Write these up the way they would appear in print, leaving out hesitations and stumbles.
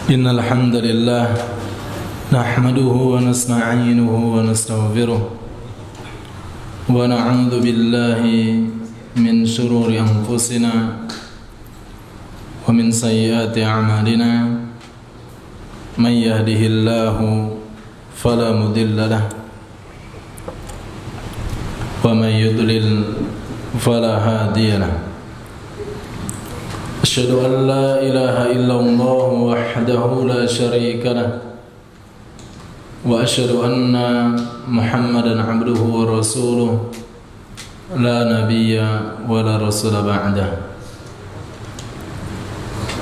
إن الحمد لله نحمده ونستعينه ونستغفره ونعوذ بالله من شرور أنفسنا ومن سيئات أعمالنا من يهده الله فلا مضل له ومن يضلل فلا هادي له أشهد أن لا إله إلا الله وحده لا شريك له وأشهد أن محمدا عبده ورسوله لا نبي ولا رسول بعده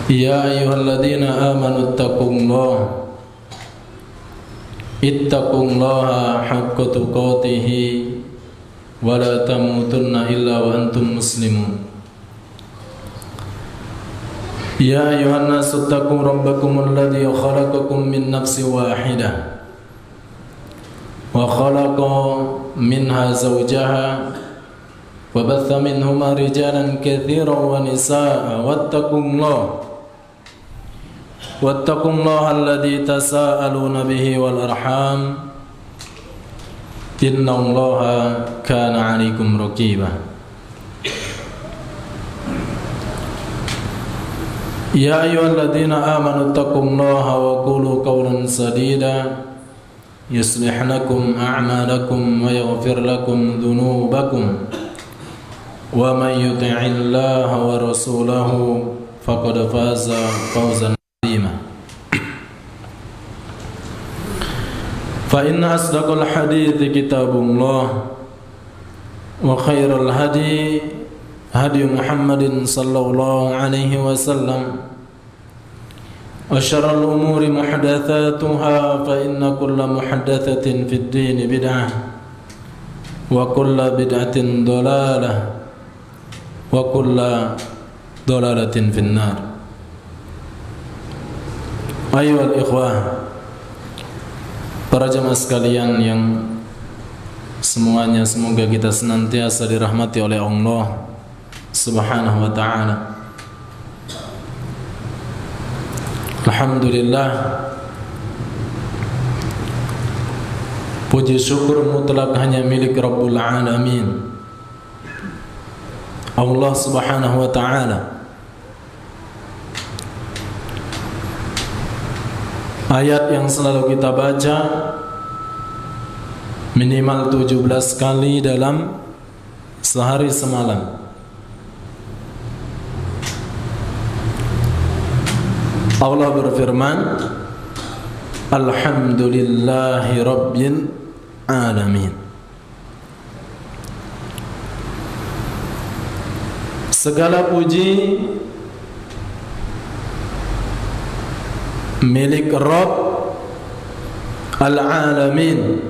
يا أيها الذين آمنوا اتقوا الله حق تقاته ولا تموتن إلا وأنتم مسلمون يا أيها الناس اتقوا ربكم الذي خلقكم من نفس واحدة وخلق منها زوجها وبث منهما رجالا كثيرا ونساء واتقوا الله الذي تساءلون به والأرحام إن الله كان عليكم رقيبا يا أيها الذين آمنوا اتقوا الله وقولوا قولا سديدا يصلح لكم أعمالكم ويغفر لكم ذنوبكم ومن يطع الله ورسوله فقد فاز فوزا عظيما فإن أصدق الحديث كتاب الله وخير الهدي هدي محمد صلى الله عليه وسلم وشر الأمور محدثاتها فإن كل محدثة في الدين بدعة وكل بدعة ضلالة وكل ضلالة في النار أيها الإخوة para jemaah sekalian yang semuanya semoga kita senantiasa dirahmati oleh Allah Subhanahu wa ta'ala. Alhamdulillah, puji syukur mutlak hanya milik Rabbul Alamin, Allah Subhanahu wa ta'ala. Ayat yang selalu kita baca minimal 17 kali dalam sehari semalam. Allah berfirman, Alhamdulillahi Rabbil Alamin. Segala puji milik Rabb Al-Alamin,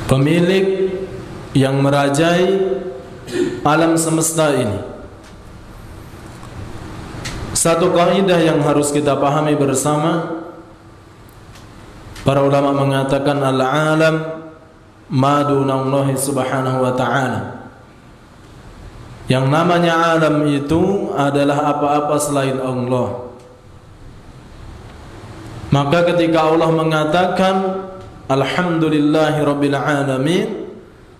pemilik yang merajai alam semesta ini. Satu kaidah yang harus kita pahami bersama, para ulama mengatakan al-alam ma dunallahi subhanahu wa ta'ala. Yang namanya alam itu adalah apa-apa selain Allah. Maka ketika Allah mengatakan alhamdulillahi rabbil alamin,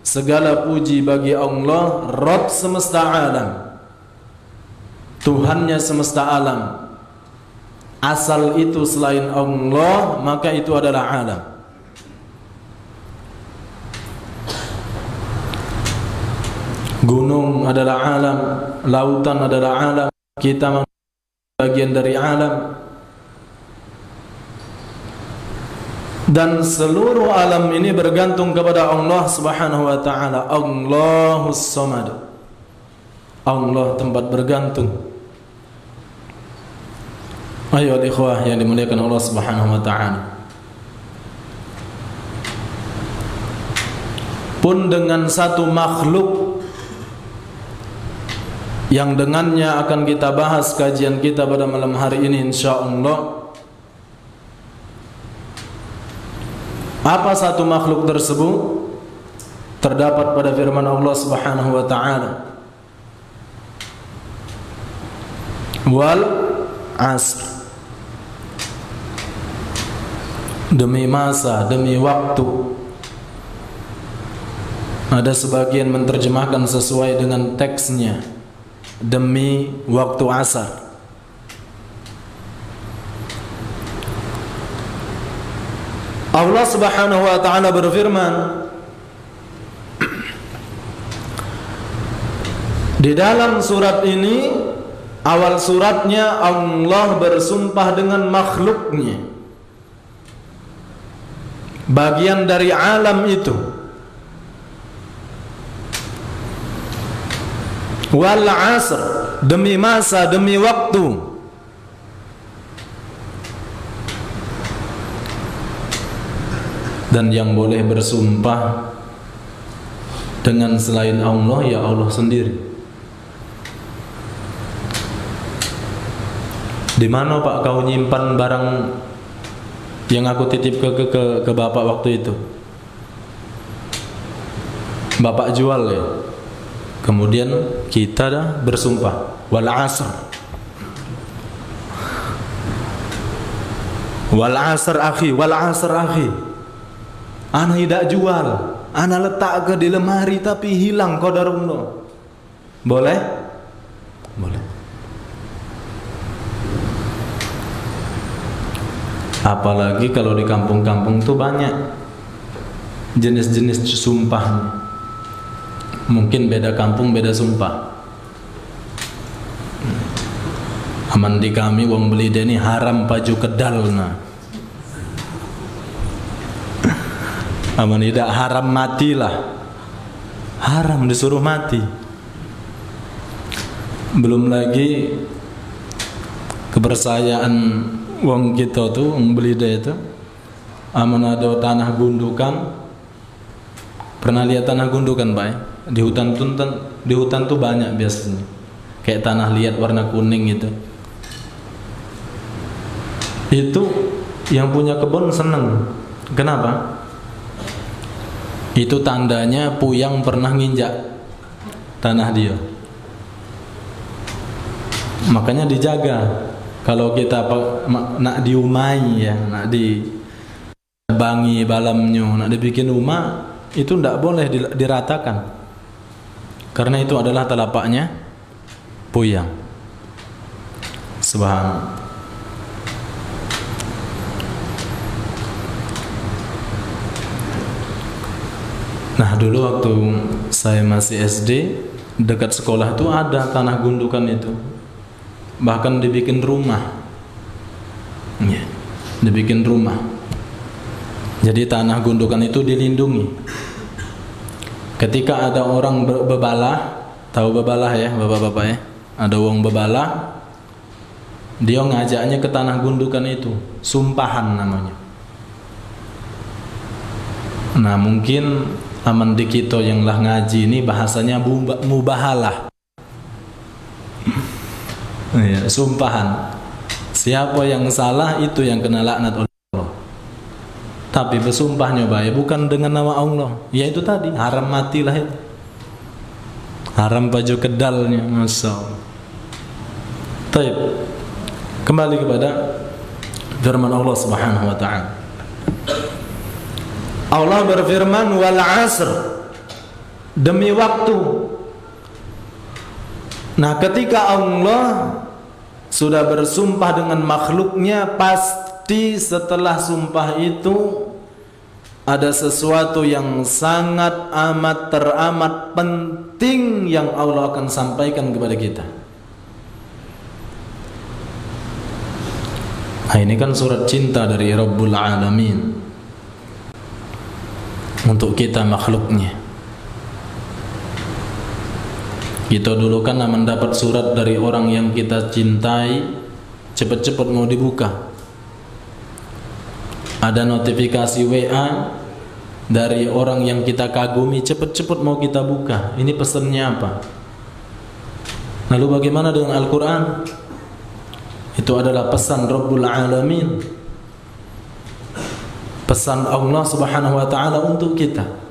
segala puji bagi Allah, Rabb semesta alam, Tuhannya semesta alam. Asal itu selain Allah, maka itu adalah alam. Gunung adalah alam, lautan adalah alam, kita bagian dari alam. Dan seluruh alam ini bergantung kepada Allah Subhanahu wa ta'ala. Allahus Samad, Allah tempat bergantung. Ayo ikhwah yang dimuliakan Allah Subhanahu wa ta'ala, pun dengan satu makhluk yang dengannya akan kita bahas kajian kita pada malam hari ini insyaallah. Apa satu makhluk tersebut? Terdapat pada firman Allah Subhanahu wa ta'ala, wal asr. Demi masa, demi waktu. Ada sebagian menerjemahkan sesuai dengan teksnya, demi waktu asar. Allah Subhanahu wa ta'ala berfirman di dalam surat ini, awal suratnya Allah bersumpah dengan makhluknya, bagian dari alam itu. Wal asr, demi masa, demi waktu. Dan yang boleh bersumpah dengan selain Allah ya Allah sendiri. Di mana Pak kau nyimpan barang yang aku titip ke Bapak waktu itu? Bapak jual ya. Kemudian kita dah bersumpah wal asr. Wal asr akhi, wal asr akhi. Ana tidak jual, ana letak ke di lemari tapi hilang qadarullah. Boleh? Boleh. Apalagi kalau di kampung-kampung tuh banyak jenis-jenis sumpahnya. Mungkin beda kampung beda sumpah. Aman di kami wong beli deni haram paju kedalna. Aman tidak haram matilah. Haram disuruh mati. Belum lagi kepercayaan wong kita tuh wong beli dia itu. Aman ada tanah gundukan. Pernah lihat tanah gundukan, Pak? Di hutan tuh banyak biasanya. Kayak tanah liat warna kuning itu. Itu yang punya kebun seneng. Kenapa? Itu tandanya puyang pernah nginjak tanah dia. Makanya dijaga. Kalau kita nak diumai ya, nak dibangi balamnya, nak dibikin rumah, itu tidak boleh diratakan. Karena itu adalah telapaknya puyang. Subhanallah. Nah dulu waktu saya masih SD, dekat sekolah itu ada tanah gundukan itu. Bahkan dibikin rumah ya, dibikin rumah. Jadi tanah gundukan itu dilindungi. Ketika ada orang bebalah, tahu bebalah ya bapak-bapak ya, ada orang bebalah, dia ngajaknya ke tanah gundukan itu, sumpahan namanya. Nah mungkin aman di kita yang lah ngaji ini bahasanya mubahalah. Ya, sumpahan. Siapa yang salah itu yang kena laknat oleh Allah. Tapi bersumpahnya baik bukan dengan nama Allah. Ya itu tadi haram matilah itu. Haram baju kedalnya, masyaallah. Baik. Kembali kepada firman Allah Subhanahu wa taala. Allah berfirman wal asr, demi waktu. Nah ketika Allah sudah bersumpah dengan makhluknya, pasti setelah sumpah itu ada sesuatu yang sangat amat teramat penting yang Allah akan sampaikan kepada kita. Nah ini kan surat cinta dari Rabbul Alamin untuk kita makhluknya. Kita dulu kan mendapat surat dari orang yang kita cintai, cepat-cepat mau dibuka. Ada notifikasi WA dari orang yang kita kagumi, cepat-cepat mau kita buka. Ini pesannya apa? Lalu bagaimana dengan Al-Quran? Itu adalah pesan Rabbul Alamin, pesan Allah Subhanahu wa ta'ala untuk kita.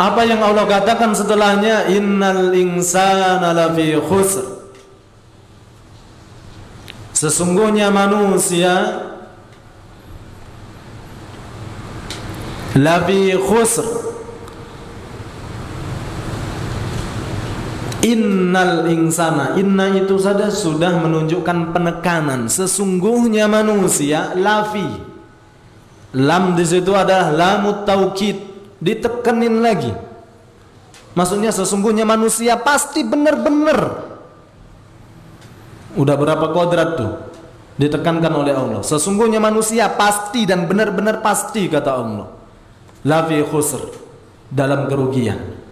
Apa yang Allah katakan setelahnya? Innal insana lafi khusr. sesungguhnya manusia lafi khusr. Innal insana, inna itu saja sudah menunjukkan penekanan. Sesungguhnya manusia, lafi. Lam di situ adalah lamut taukid, ditekenin lagi. Maksudnya sesungguhnya manusia pasti benar-benar. Udah berapa kodrat tuh? Ditekankan oleh Allah. Sesungguhnya manusia pasti dan benar-benar pasti, kata Allah. Lafi khusr, dalam kerugian.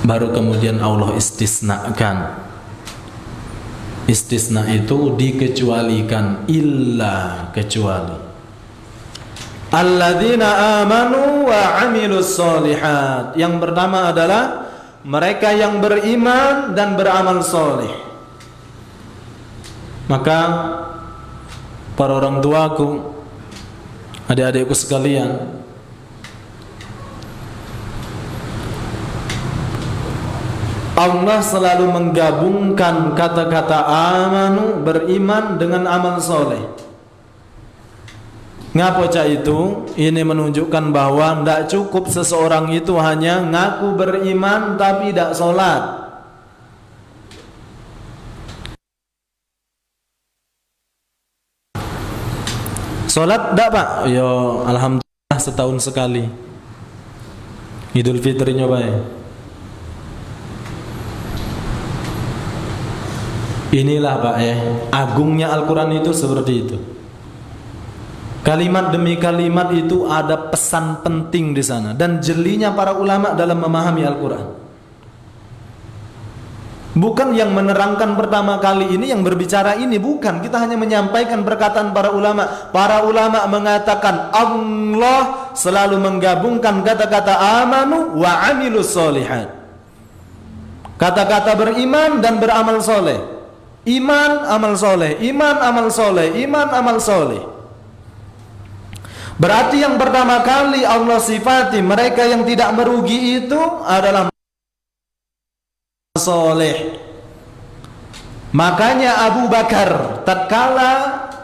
Baru kemudian Allah istisnakan. Istisna itu dikecualikan, illa, kecuali. Alladzina amanu wa amilus solihat. Yang pertama adalah mereka yang beriman dan beramal soleh. Maka para orang tuaku, adik-adikku sekalian, Allah selalu menggabungkan kata-kata amanu, beriman, dengan amal soleh. Ngapa cak itu? Ini menunjukkan bahwa tidak cukup seseorang itu hanya ngaku beriman tapi tidak sholat. Sholat tidak pak? Yo, alhamdulillah setahun sekali. Idul Fitri nyoba ya. Inilah pak ya, agungnya Al-Quran itu seperti itu. Kalimat demi kalimat itu ada pesan penting di sana, dan jelinya para ulama dalam memahami Al-Quran. Bukan yang menerangkan pertama kali ini yang berbicara ini, bukan. Kita hanya menyampaikan perkataan para ulama. Para ulama mengatakan Allah selalu menggabungkan kata-kata amanu wa amilus solihat. Kata-kata beriman dan beramal soleh. Iman, amal soleh, iman, amal soleh, iman, amal soleh. Berarti yang pertama kali Allah sifati mereka yang tidak merugi itu adalah soleh. Makanya Abu Bakar tatkala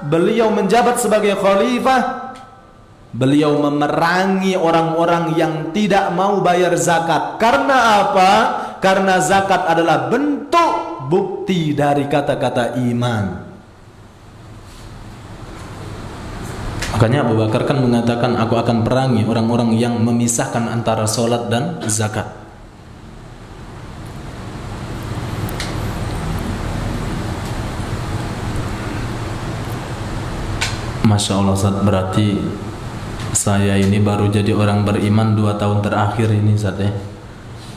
beliau menjabat sebagai khalifah, beliau memerangi orang-orang yang tidak mau bayar zakat. Karena apa? Karena zakat adalah bentuk bukti dari kata-kata iman. Makanya Abu Bakar kan mengatakan, aku akan perangi orang-orang yang memisahkan antara solat dan zakat. Masya Allah Ustaz, berarti saya ini baru jadi orang beriman 2 tahun terakhir ini Ustaz ya.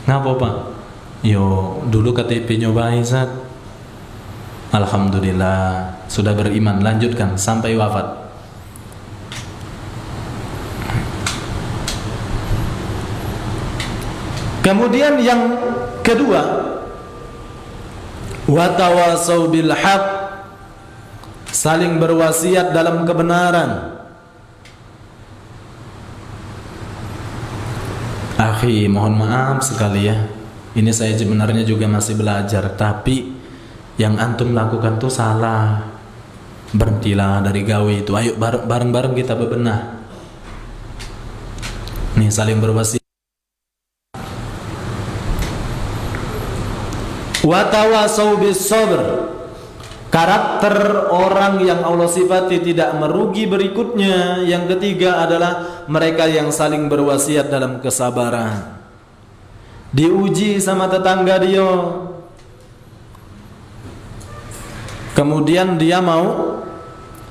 Ngapa Pak? Yo, dulu KTP nyobain Ustaz. Alhamdulillah sudah beriman, lanjutkan sampai wafat. Kemudian yang kedua, watawasau bil haq, saling berwasiat dalam kebenaran. Akhi, mohon maaf sekali ya, ini saya sebenarnya juga masih belajar, tapi yang antum lakukan tuh salah. Berhentilah dari gawe itu. Ayo bareng-bareng kita bebenah. Nih, saling berwasiat. Watawasau bis sabr, karakter orang yang Allah sifati tidak merugi berikutnya. Yang ketiga adalah mereka yang saling berwasiat dalam kesabaran. Diuji sama tetangga dia, kemudian dia mau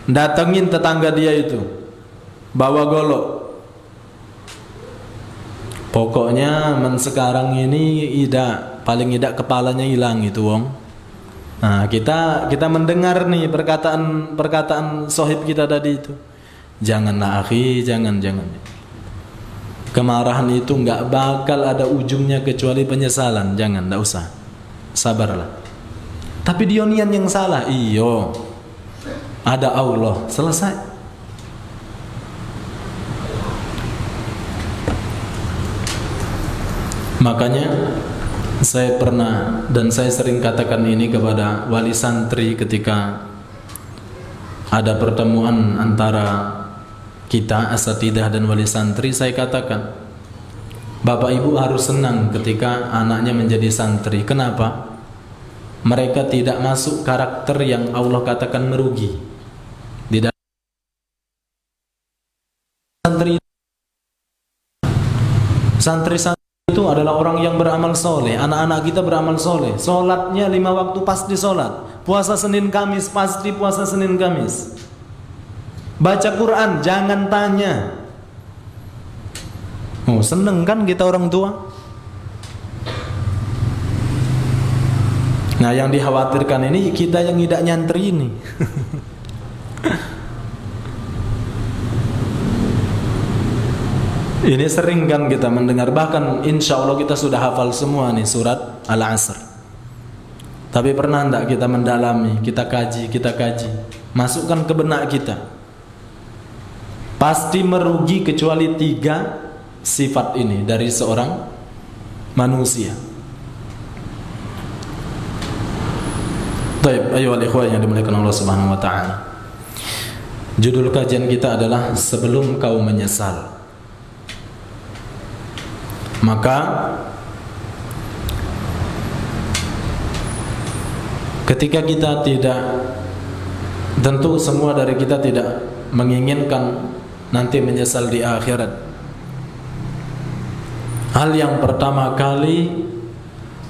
datengin tetangga dia itu, bawa golok. Pokoknya sekarang ini paling tidak kepalanya hilang itu wong. Nah, kita mendengar nih perkataan sohib kita tadi itu. Janganlah akhi, jangan. Kemarahan itu nggak bakal ada ujungnya kecuali penyesalan. Jangan, nggak usah. Sabarlah. Tapi Dionian yang salah. Iyo. Ada Allah, selesai. Makanya Saya pernah dan saya sering katakan ini kepada wali santri ketika ada pertemuan antara kita asatidah dan wali santri. Saya katakan, Bapak Ibu harus senang ketika anaknya menjadi santri. Kenapa? Mereka tidak masuk karakter yang Allah katakan merugi. Di dalam santri itu adalah orang yang beramal soleh. Anak-anak kita beramal soleh. Solatnya 5 waktu pasti solat. Puasa Senin Kamis pasti puasa Senin Kamis. Baca Quran jangan tanya. Oh, seneng kan kita orang tua? Nah, yang dikhawatirkan ini kita yang tidak nyantri ini. Ini sering kan kita mendengar, bahkan insya Allah kita sudah hafal semua nih surat Al-Asr. Tapi pernah enggak kita mendalami, kita kaji, masukkan ke benak kita. Pasti merugi kecuali 3 sifat ini dari seorang manusia. Baik, ayo ikhwan yang dimuliakan Allah Subhanahu wa taala. Judul kajian kita adalah Sebelum Kau Menyesal. Maka ketika kita tidak, tentu semua dari kita tidak menginginkan nanti menyesal di akhirat. Hal yang pertama kali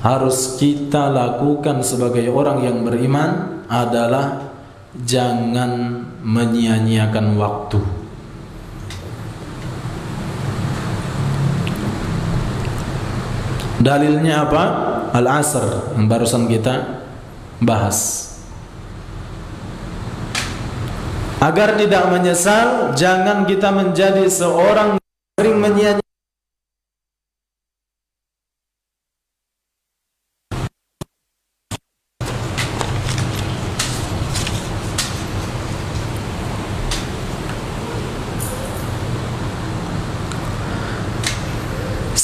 harus kita lakukan sebagai orang yang beriman adalah jangan menyia-nyiakan waktu. Dalilnya apa? Al-Asr yang barusan kita bahas. Agar tidak menyesal, jangan kita menjadi seorang yang sering menyia-nyiakan.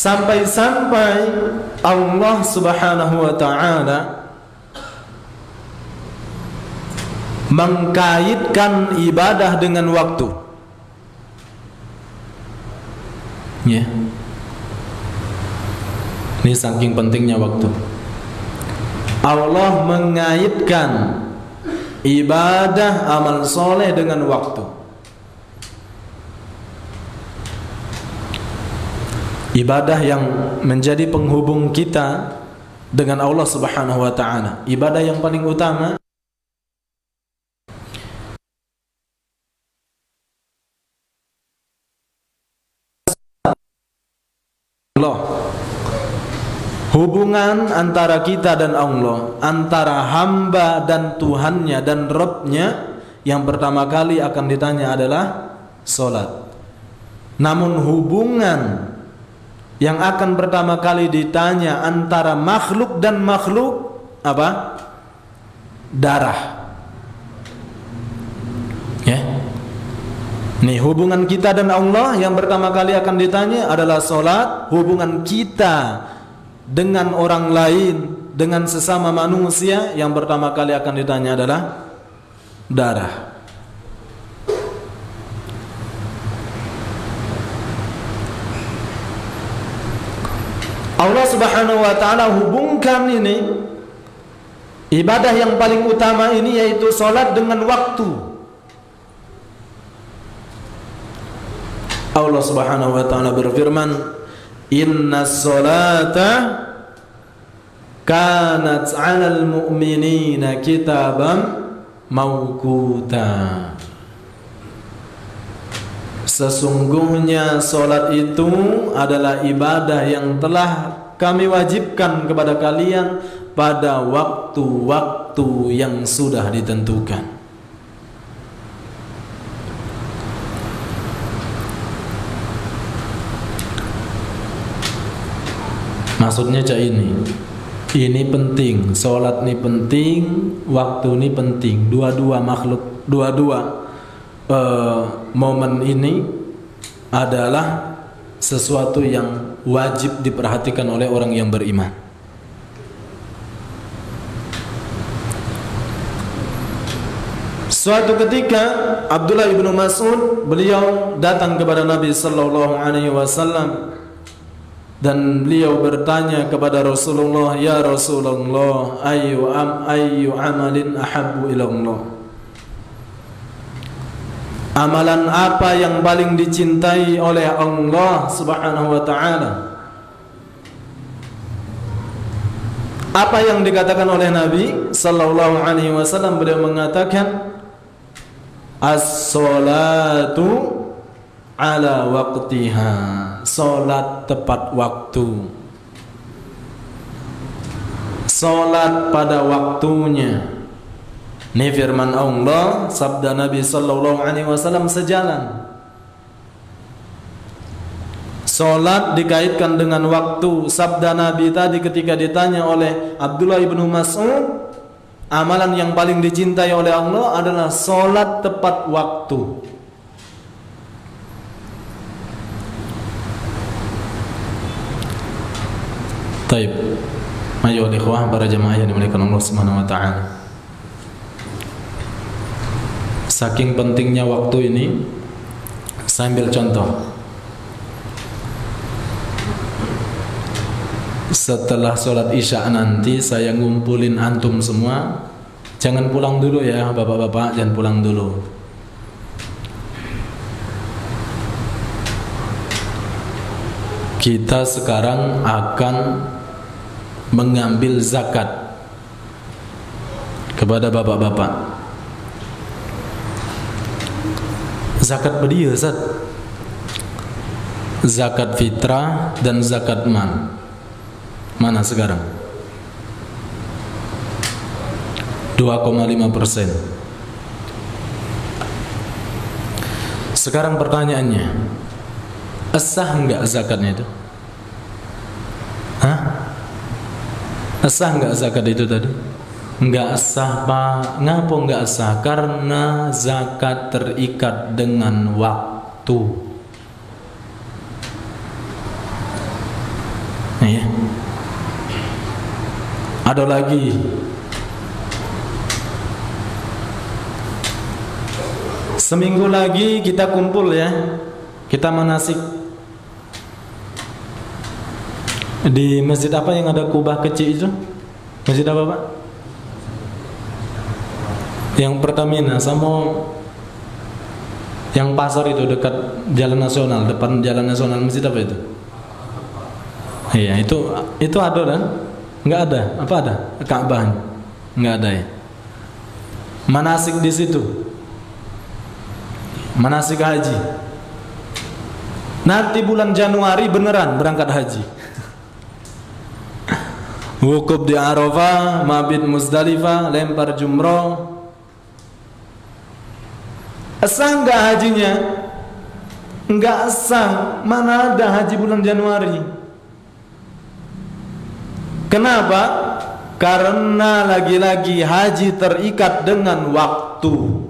Sampai-sampai Allah Subhanahu wa ta'ala mengkaitkan ibadah dengan waktu. Ya. Ini saking pentingnya waktu. Allah mengaitkan ibadah amal soleh dengan waktu. Ibadah yang menjadi penghubung kita dengan Allah Subhanahu wa ta'ala. Ibadah yang paling utama Allah. Hubungan antara kita dan Allah, antara hamba dan Tuhannya dan Rabbnya, yang pertama kali akan ditanya adalah solat. Namun hubungan yang akan pertama kali ditanya antara makhluk dan makhluk apa? Darah. Ya. Nih, hubungan kita dan Allah yang pertama kali akan ditanya adalah solat. Hubungan kita dengan orang lain, dengan sesama manusia, yang pertama kali akan ditanya adalah darah. Allah Subhanahu wa ta'ala hubungkan ini ibadah yang paling utama ini, yaitu solat, dengan waktu. Allah Subhanahu wa ta'ala berfirman, inna sholata kanat 'alal mu'minina kitaban mawquta. Sesungguhnya solat itu adalah ibadah yang telah kami wajibkan kepada kalian pada waktu-waktu yang sudah ditentukan. Maksudnya cak ini penting, solat ini penting, waktu ini penting. Dua-dua makhluk, dua-dua momen ini adalah sesuatu yang wajib diperhatikan oleh orang yang beriman. Suatu ketika Abdullah ibnu Mas'ud, beliau datang kepada Nabi sallallahu alaihi wasallam dan beliau bertanya kepada Rasulullah, "Ya Rasulullah, ayyu amalin ahabbu ila Allah?" Amalan apa yang paling dicintai oleh Allah Subhanahu wa taala? Apa yang dikatakan oleh Nabi sallallahu alaihi wasallam? Beliau mengatakan, as-salatu ala waqtiha, salat tepat waktu, salat pada waktunya. Ini firman Allah, sabda Nabi sallallahu alaihi wasallam sejalan. Salat dikaitkan dengan waktu. Sabda Nabi tadi ketika ditanya oleh Abdullah ibnu Mas'ud, amalan yang paling dicintai oleh Allah adalah salat tepat waktu. Taib. Ayo ikhwah, para jemaah yang dimuliakan Allah Subhanahu wa taala. Saking pentingnya waktu ini, saya ambil contoh. Setelah sholat isya nanti saya ngumpulin antum semua. Jangan pulang dulu ya bapak-bapak, jangan pulang dulu. Kita sekarang akan mengambil zakat kepada bapak-bapak. Zakat bedia, Ustaz. Zakat fitrah dan zakat mal. Mana sekarang? 2,5%. Sekarang pertanyaannya, sah enggak zakatnya itu? Hah? Sah enggak zakat itu tadi? Enggak sah, Pak. Ngapa enggak sah? Karena zakat terikat dengan waktu. Ya. Ada lagi. Seminggu lagi kita kumpul ya. Kita manasik di masjid apa yang ada kubah kecil itu? Masjid apa, Pak? Yang Pertamina sama yang pasar itu dekat Jalan Nasional, depan Jalan Nasional, masjid apa itu? Iya, itu ada kan? Enggak ada. Apa ada? Ka'bah. Enggak ada ya. Manasik di situ. Manasik haji. Nanti bulan Januari beneran berangkat haji. Wukuf di Arafah, mabit Muzdalifah, lempar jumroh. Sah enggak hajinya? Enggak sah. Mana ada haji bulan Januari? Kenapa? Karena lagi-lagi haji terikat dengan waktu.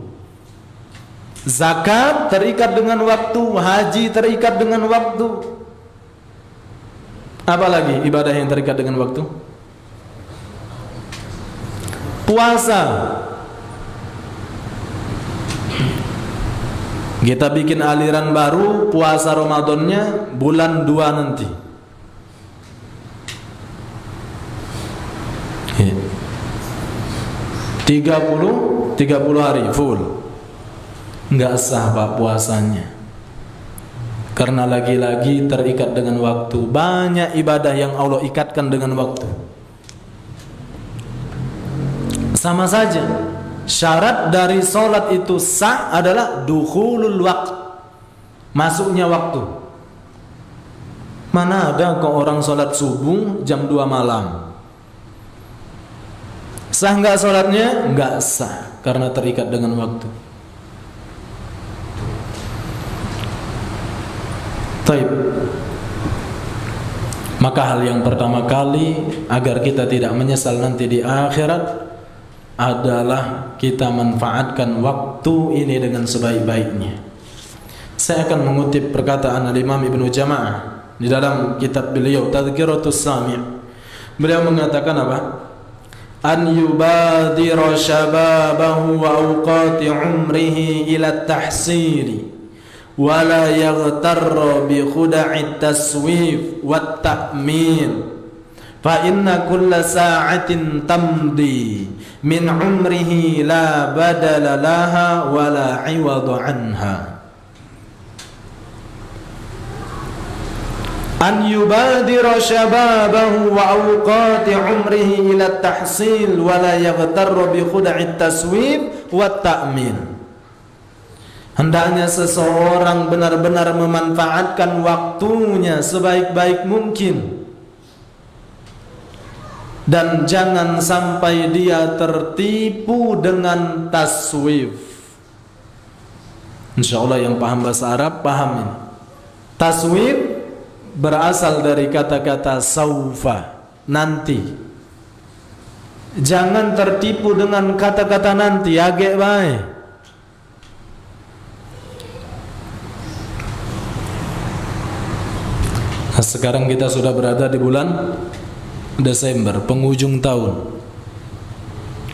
Zakat terikat dengan waktu, haji terikat dengan waktu. Apa lagi ibadah yang terikat dengan waktu? Puasa. Kita bikin aliran baru, puasa Ramadannya bulan 2 nanti. 30 hari full. Enggak sah, Pak, puasanya. Karena lagi-lagi terikat dengan waktu. Banyak ibadah yang Allah ikatkan dengan waktu. Sama saja. Syarat dari solat itu sah adalah dukhulul waqt, masuknya waktu. Mana ada kok orang solat subuh jam 2 malam? Sah nggak solatnya? Nggak sah, karena terikat dengan waktu. Taib. Maka hal yang pertama kali agar kita tidak menyesal nanti di akhirat adalah kita manfaatkan waktu ini dengan sebaik-baiknya. Saya akan mengutip perkataan Al-Imam Ibnu Jama'ah di dalam kitab beliau Tadhkiratus Sami'. Beliau mengatakan apa? an yubadira shababahu wa awqati umrihi ila tahsili wa la yaghtarra bi khuda'it taswif wat ta'min fa inna kulla sa'atin tamdi min umrihi la badala laha wa la 'iwada anha. An yubadira shababahu wa awqati umrihi ila tahsil wa la yaghtarra bi khuda'it taswib wa ta'min. Hendaknya seseorang benar-benar memanfaatkan waktunya sebaik-baik mungkin, dan jangan sampai dia tertipu dengan taswif. Insyaallah yang paham bahasa Arab paham ini. Taswif berasal dari kata-kata saufa, nanti. Jangan tertipu dengan kata-kata nanti, agak baik. Nah, sekarang kita sudah berada di bulan Desember, penghujung tahun.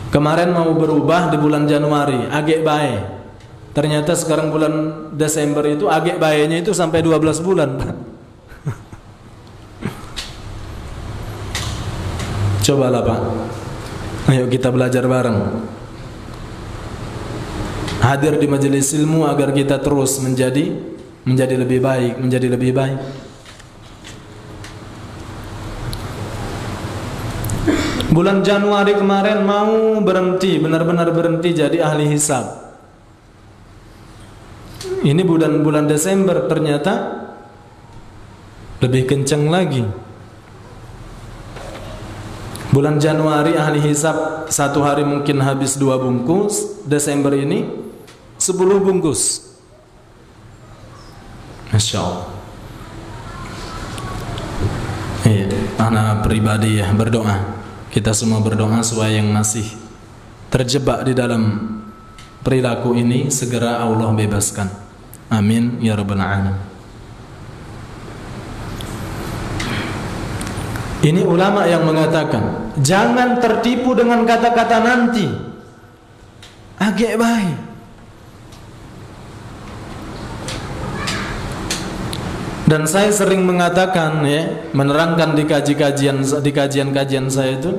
Kemarin mau berubah di bulan Januari, agak baik. Ternyata sekarang bulan Desember itu agak baiknya itu sampai 12 bulan, Pak. Cobalah Pak, ayo kita belajar bareng, hadir di majelis ilmu agar kita terus menjadi lebih baik, menjadi lebih baik. Bulan Januari kemarin mau berhenti, benar-benar berhenti jadi ahli hisab. Ini bulan Desember ternyata lebih kencang lagi. Bulan Januari ahli hisab satu hari mungkin habis 2 bungkus, Desember ini 10 bungkus. Masya Allah. Iya, anak pribadi ya berdoa. Kita semua berdoa supaya yang masih terjebak di dalam perilaku ini segera Allah bebaskan. Amin ya rabbal alamin. Ini ulama yang mengatakan jangan tertipu dengan kata-kata nanti, agak baik. Dan saya sering mengatakan ya, menerangkan di kajian-kajian saya itu,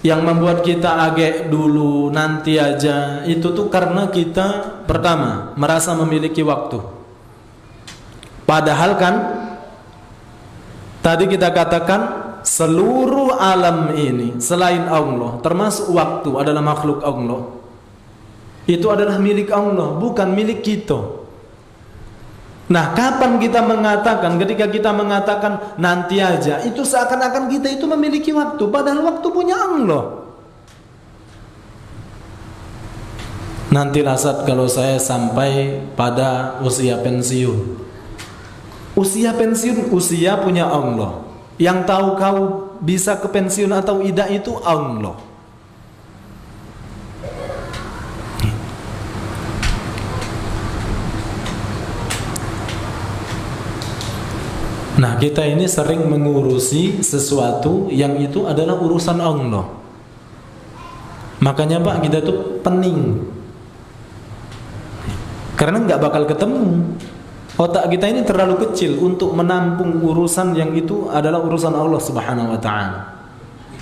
yang membuat kita agak dulu nanti aja itu tuh karena kita pertama merasa memiliki waktu. Padahal kan tadi kita katakan seluruh alam ini selain Allah, termasuk waktu adalah makhluk Allah. Itu adalah milik Allah, bukan milik kita. Nah, kapan kita mengatakan, ketika kita mengatakan nanti aja, itu seakan-akan kita itu memiliki waktu, padahal waktu punya Allah. Nantilah saat kalau saya sampai pada usia pensiun. Usia pensiun, usia punya Allah. Yang tahu kau bisa ke pensiun atau tidak itu Allah. Nah, kita ini sering mengurusi sesuatu yang itu adalah urusan Allah. Makanya Pak, kita tuh pening. Karena nggak bakal ketemu. Otak kita ini terlalu kecil untuk menampung urusan yang itu adalah urusan Allah Subhanahu wa ta'ala.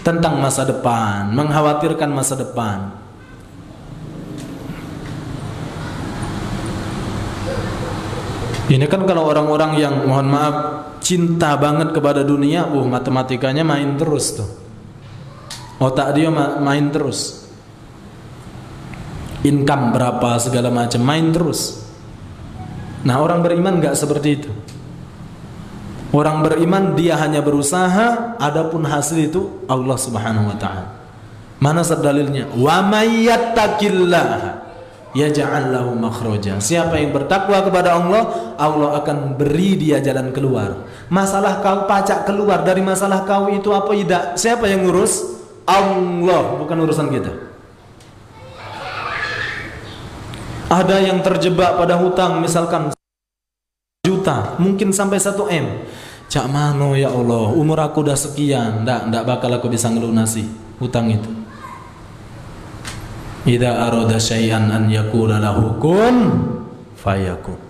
Tentang masa depan, mengkhawatirkan masa depan. Ini kan kalau orang-orang yang mohon maaf cinta banget kepada dunia, matematikanya main terus tuh. Otak dia main terus. Income berapa segala macam main terus. Nah, orang beriman enggak seperti itu. Orang beriman dia hanya berusaha, adapun hasil itu Allah Subhanahu wa taala. Mana dalilnya? Wa may yattaqillaha yaj'al lahu makhraja. Siapa yang bertakwa kepada Allah, Allah akan beri dia jalan keluar. Masalah kau pacak keluar dari masalah kau itu apa tidak? Siapa yang ngurus? Allah, bukan urusan kita. Ada yang terjebak pada hutang misalkan juta, mungkin sampai 1 M. Cak mano ya Allah, umur aku udah sekian, ndak bakal aku bisa ngelunasi. hutang itu. Idza arada syai'an an yaqula lahu kun fayakun.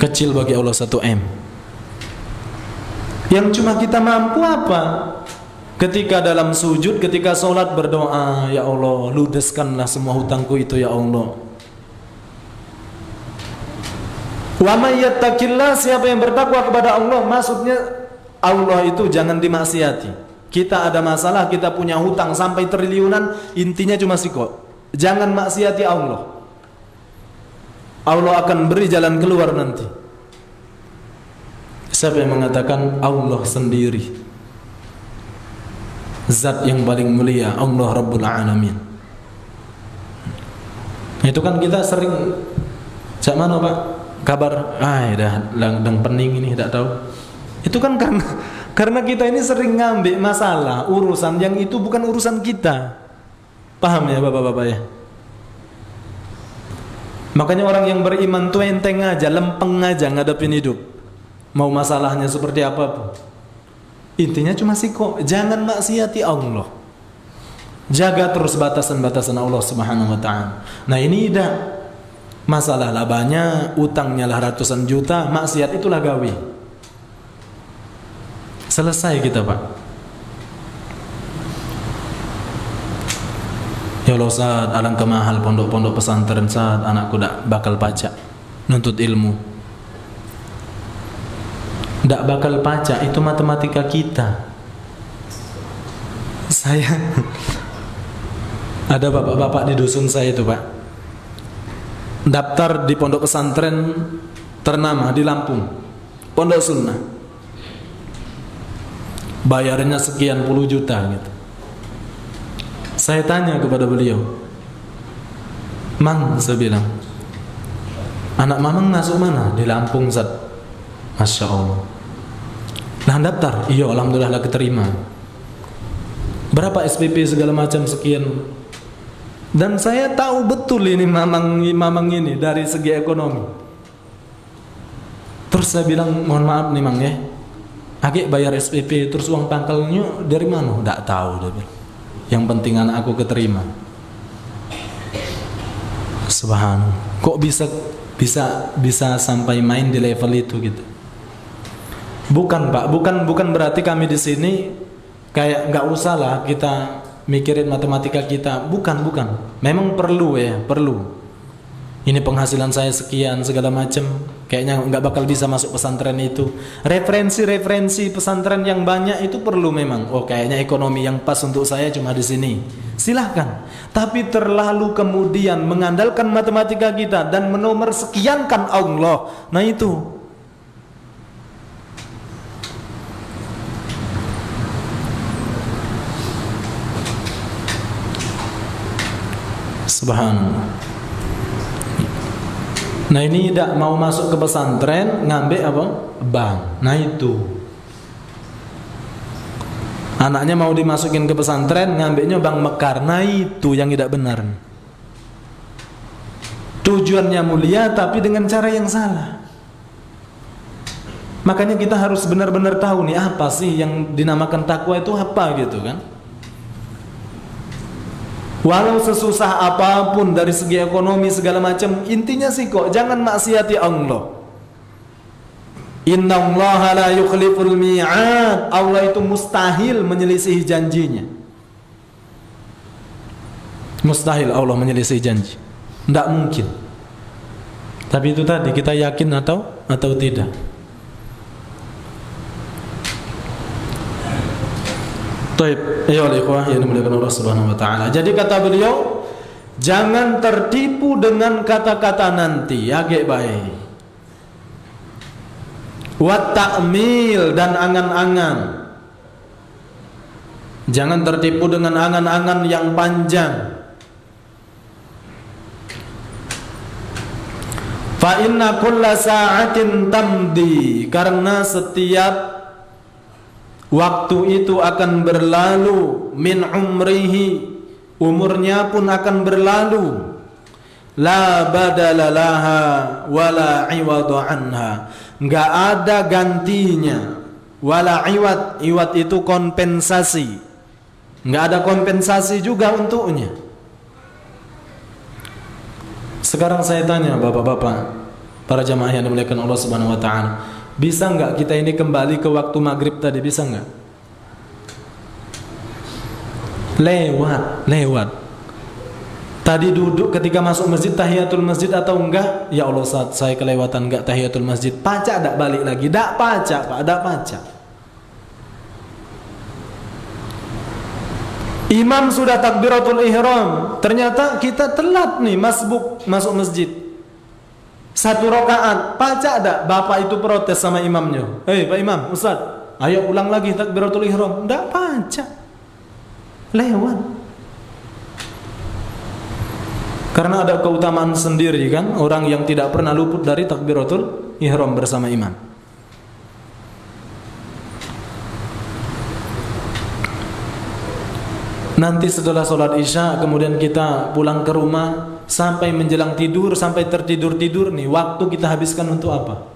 Kecil bagi Allah 1 M. Yang cuma kita mampu apa? Ketika dalam sujud, ketika sholat berdoa, ya Allah, ludeskanlah semua hutangku itu ya Allah. Wa may yattaqillah, siapa yang bertakwa kepada Allah, maksudnya Allah itu jangan dimaksiati. Kita ada masalah, kita punya hutang sampai triliunan, intinya cuma siko, jangan maksiati Allah. Allah akan beri jalan keluar nanti. Siapa yang mengatakan Allah sendiri, zat yang paling mulia, Allah Rabbul Alamin. Itu kan kita sering, cak mana Pak kabar? Dah langdang pening ini, tidak tahu. Itu kan karena kita ini sering ngambil masalah, urusan yang itu bukan urusan kita. Paham ya Bapak-bapak ya? Makanya orang yang beriman tuh enteng aja, lempeng aja ngadepin hidup. Mau masalahnya seperti apapun, intinya cuma siko, jangan maksiati Allah. Jaga terus batasan-batasan Allah Subhanahu wa ta'ala. Nah ini dah masalah lah banyak, utangnya lah ratusan juta, maksiat itulah gawi. Selesai kita Pak. Ya Allah Ustaz, alangkah mahal pondok-pondok pesantren Ustaz, anakku tak bakal pacak nuntut ilmu. Tak bakal pacak, itu matematika kita. Saya ada bapak-bapak di dusun saya itu Pak, daftar di pondok pesantren ternama di Lampung, Pondok Sunnah, bayarnya sekian puluh juta gitu. Saya tanya kepada beliau, Mang, saya bilang, anak mamang masuk mana? Di Lampung Zat. Masya Allah. Nah daftar, iya alhamdulillah lah keterima. Berapa SPP segala macam sekian. Dan saya tahu betul ini mamang ini dari segi ekonomi. Terus saya bilang, mohon maaf nih Mang ya, Agi bayar SPP, terus uang pangkalnya dari mana? Tidak tahu dia bilang. Yang penting anak aku keterima. Subhanallah. Kok bisa sampai main di level itu gitu? Bukan Pak, bukan berarti kami di sini kayak nggak usah lah kita mikirin matematika kita. Bukan. Memang perlu ya, perlu. Ini penghasilan saya sekian segala macam, kayaknya nggak bakal bisa masuk pesantren itu. Referensi pesantren yang banyak itu perlu memang. Oh kayaknya ekonomi yang pas untuk saya cuma di sini. Silahkan. Tapi terlalu kemudian mengandalkan matematika kita dan menomor sekiankan Allah. Nah itu. Subhanallah. Nah ini tidak mau masuk ke pesantren, ngambil apa? Bank. Nah itu. Anaknya mau dimasukin ke pesantren, ngambilnya bank mekar. Nah itu yang tidak benar. Tujuannya mulia tapi dengan cara yang salah. Makanya kita harus benar-benar tahu nih apa sih yang dinamakan takwa itu apa gitu kan. Walau sesusah apapun dari segi ekonomi segala macam, intinya sih kok jangan maksiati Allah. Innallaha la yukhliful mi'ad. Allah itu mustahil menyelisihi janjinya. Mustahil Allah menyelisihi janji. Tidak mungkin. Tapi itu tadi kita yakin atau tidak. Taib, ya ikhwah yang dimuliakan Allah Subhanahu wa taala. Jadi kata beliau, jangan tertipu dengan kata-kata nanti, ya baik. Wa ta'mil, dan angan-angan. Jangan tertipu dengan angan-angan yang panjang. Fa inna kulla sa'atin tamdi, karena setiap waktu itu akan berlalu, min umrihi, umurnya pun akan berlalu. La badala laha wala iwadu anha, enggak ada gantinya, wala iwat. Iwat itu kompensasi. Nggak ada kompensasi juga untuknya. Sekarang saya tanya bapak-bapak, para jamaah yang dimuliakan Allah Subhanahu wa taala, bisa nggak kita ini kembali ke waktu maghrib tadi? Bisa nggak? Lewat. Tadi duduk ketika masuk masjid tahiyatul masjid atau enggak? Ya Allah, saat saya kelewatan enggak tahiyatul masjid. Pacak tak balik lagi? Tak pacak, Pak, tak pacak. Imam sudah takbiratul ihram, ternyata kita telat nih masbuk masuk masjid. 1 rakaat, pacak tak? Bapak itu protes sama imamnya. Hei Pak Imam, Ustaz, ayo ulang lagi takbiratul ihram. Tak pacak. Lewat. Karena ada keutamaan sendiri kan, orang yang tidak pernah luput dari takbiratul ihram bersama imam. Nanti setelah sholat isya, kemudian kita pulang ke rumah, sampai menjelang tidur, sampai tertidur-tidur nih, waktu kita habiskan untuk apa?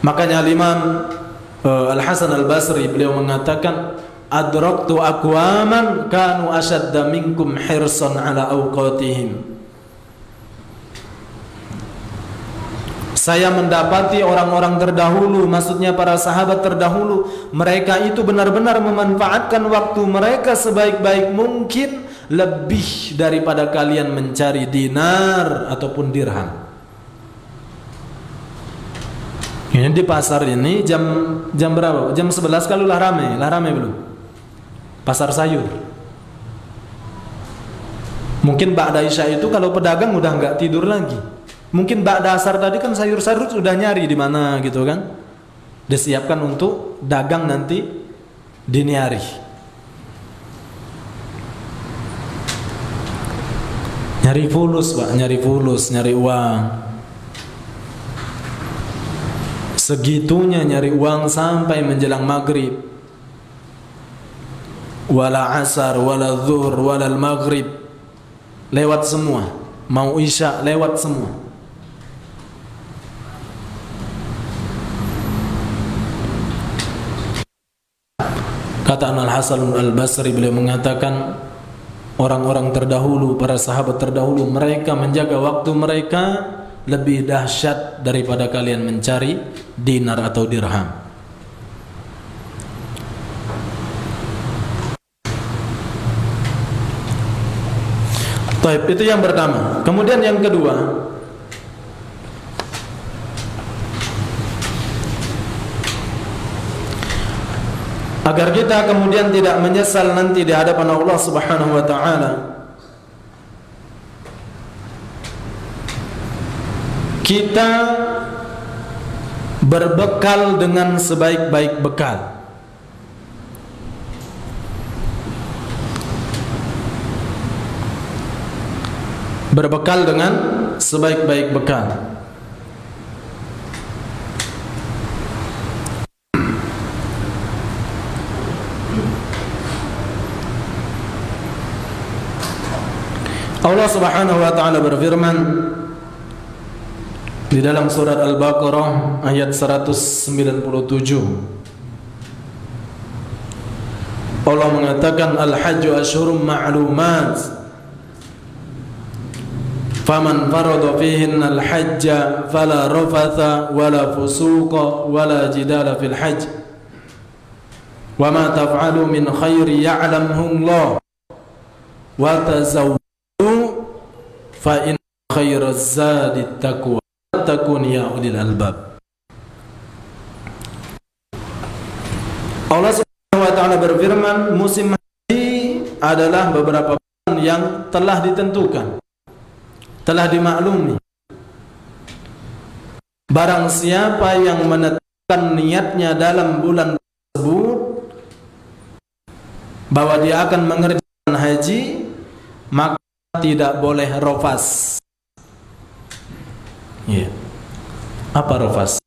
Makanya Imam Al-Hasan Al-Basri, beliau mengatakan, adraktu aqwaman kanu ashadda minkum hirsan ala awqatihim. Saya mendapati orang-orang terdahulu, maksudnya para sahabat terdahulu, mereka itu benar-benar memanfaatkan waktu mereka sebaik-baik mungkin, lebih daripada kalian mencari dinar ataupun dirham. Ini di pasar ini jam berapa? Jam 11 kalau lah rame belum? Pasar sayur. Mungkin ba'da isya itu kalau pedagang udah nggak tidur lagi. Mungkin ba'da asar tadi kan sayur-sayur sudah nyari di mana gitu kan. Disiapkan untuk dagang nanti dini hari. Nyari fulus, Pak, nyari uang. Segitunya nyari uang sampai menjelang maghrib. Wala asar, wala zuhur, wala maghrib, lewat semua. Mau isya lewat semua. Kata Al-Hasan Al-Basri, beliau mengatakan, orang-orang terdahulu, para sahabat terdahulu, mereka menjaga waktu mereka lebih dahsyat daripada kalian mencari dinar atau dirham. Baik, itu yang pertama. Kemudian yang kedua, agar kita kemudian tidak menyesal nanti di hadapan Allah Subhanahu wa taala, kita berbekal dengan sebaik-baik bekal. Berbekal dengan sebaik-baik bekal. Allah Subhanahu wa taala berfirman di dalam surat Al-Baqarah ayat 197. Allah mengatakan, al-hajju asyhurum ma'lumat, faman farada fihinna al-hajja fala rafatha wala fusuqa wala jidala fil hajj wa ma taf'alu min khairi ya'lamhu Allah wa tazawwadu fa in khairaz zadi taqwa takun ya ulil albab. Allah Subhanahu wa taala berfirman, musim haji adalah beberapa bulan yang telah ditentukan, telah dimaklumi. Barang siapa yang menetapkan niatnya dalam bulan tersebut bahwa dia akan mengerjakan haji, maka tidak boleh rofas. Ya. Apa rofas?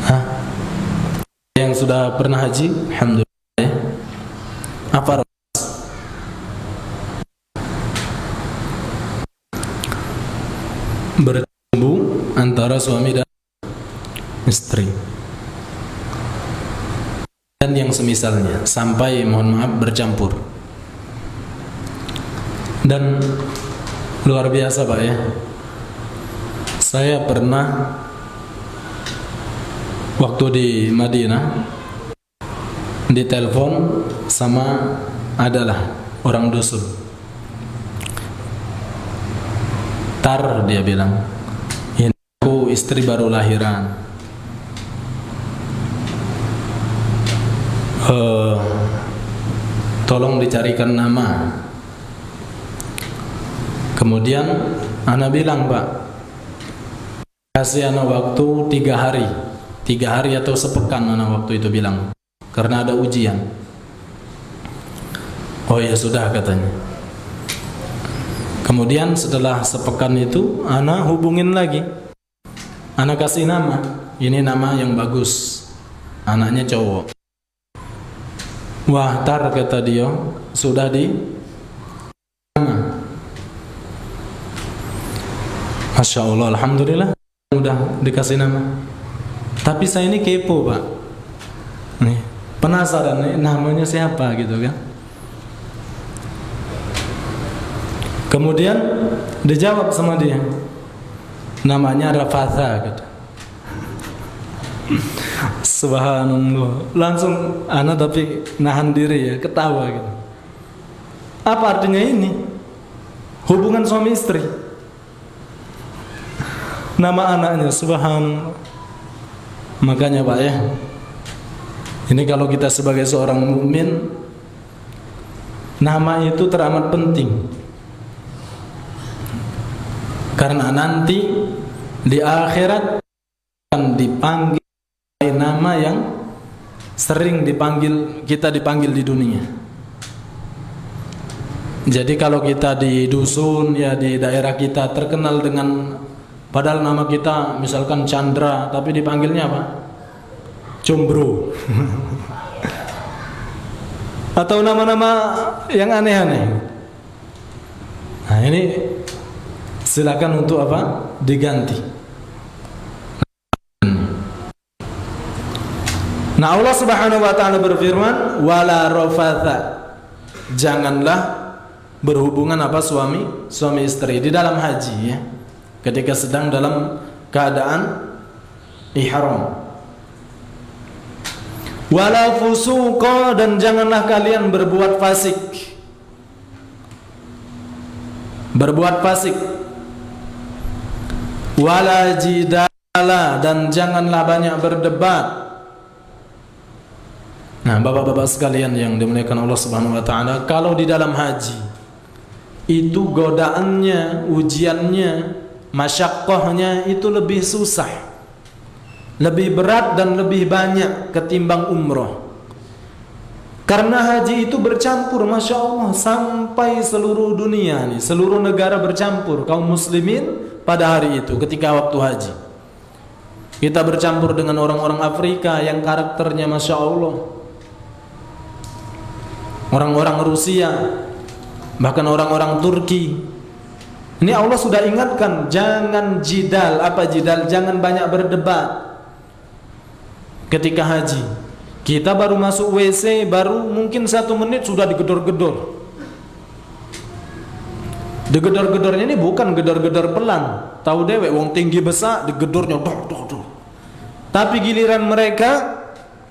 Hah? Yang sudah pernah haji, alhamdulillah. Apa rofas? Bertemu antara suami dan istri dan yang semisalnya, sampai mohon maaf bercampur. Dan luar biasa Pak ya, saya pernah waktu di Madinah ditelepon sama adalah orang dusun. Tar, dia bilang, ini aku istri baru lahiran, tolong dicarikan nama. Kemudian ana bilang, Pak, kasih ana waktu 3 hari, 3 hari atau sepekan, ana waktu itu bilang, karena ada ujian. Oh ya sudah, katanya. Kemudian setelah sepekan itu ana hubungin lagi, ana kasih nama, ini nama yang bagus, anaknya cowok. Wah, tar, kata dia, sudah di nama. Masya Allah, alhamdulillah, udah dikasih nama. Tapi saya ini kepo, Pak, nih, penasaran nih, namanya siapa gitu kan. Kemudian dijawab sama dia, namanya Rafatha, kata. Subhanallah, langsung anak tapi nahan diri ya, ketawa gitu. Apa artinya ini? Hubungan suami istri, nama anaknya, subhanallah. Makanya Pak ya, ini kalau kita sebagai seorang mukmin, nama itu teramat penting. Karena nanti di akhirat akan dipanggil nama yang sering kita dipanggil di dunia. Jadi kalau kita di dusun ya, di daerah kita terkenal dengan, padahal nama kita misalkan Chandra, tapi dipanggilnya apa? Combro. Atau nama-nama yang aneh-aneh. Nah ini silakan untuk apa? Diganti. Nah, Allah Subhanahu wa taala berfirman, wala rafatha, janganlah berhubungan apa suami istri di dalam haji ya, ketika sedang dalam keadaan ihram. Wala fusuqa, dan janganlah kalian berbuat fasik. Berbuat fasik. Wala jidala, dan janganlah banyak berdebat. Nah, bapak-bapak sekalian yang dimuliakan Allah Subhanahu wa taala, kalau di dalam haji itu godaannya, ujiannya, masyaqqahnya itu lebih susah, lebih berat dan lebih banyak ketimbang umroh. Karena haji itu bercampur, Masya Allah, sampai seluruh dunia nih, seluruh negara bercampur, kaum muslimin pada hari itu ketika waktu haji. Kita bercampur dengan orang-orang Afrika yang karakternya Masya Allah, orang-orang Rusia, bahkan orang-orang Turki. Ini Allah sudah ingatkan, jangan jidal. Apa jidal? Jangan banyak berdebat ketika haji. Kita baru masuk WC, baru mungkin 1 menit sudah digedor-gedor. Digedor-gedornya ini bukan gedor-gedor pelan, tahu dewek, wong tinggi besar digedornya dor dor dor. Tapi giliran mereka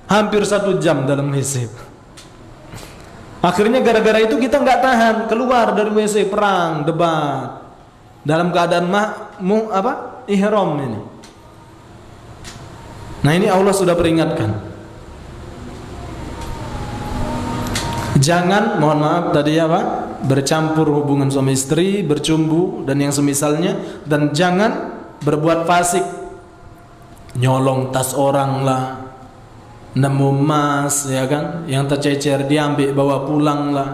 hampir 1 jam dalam WC. Akhirnya gara-gara itu kita nggak tahan, keluar dari WC, perang, debat dalam keadaan ihram ini. Nah ini Allah sudah peringatkan. Jangan, mohon maaf tadi apa? Bercampur hubungan suami istri, bercumbu dan yang semisalnya, dan jangan berbuat fasik. Nyolong tas orang lah, nemu emas ya kan, yang tercecer diambil bawa pulang lah.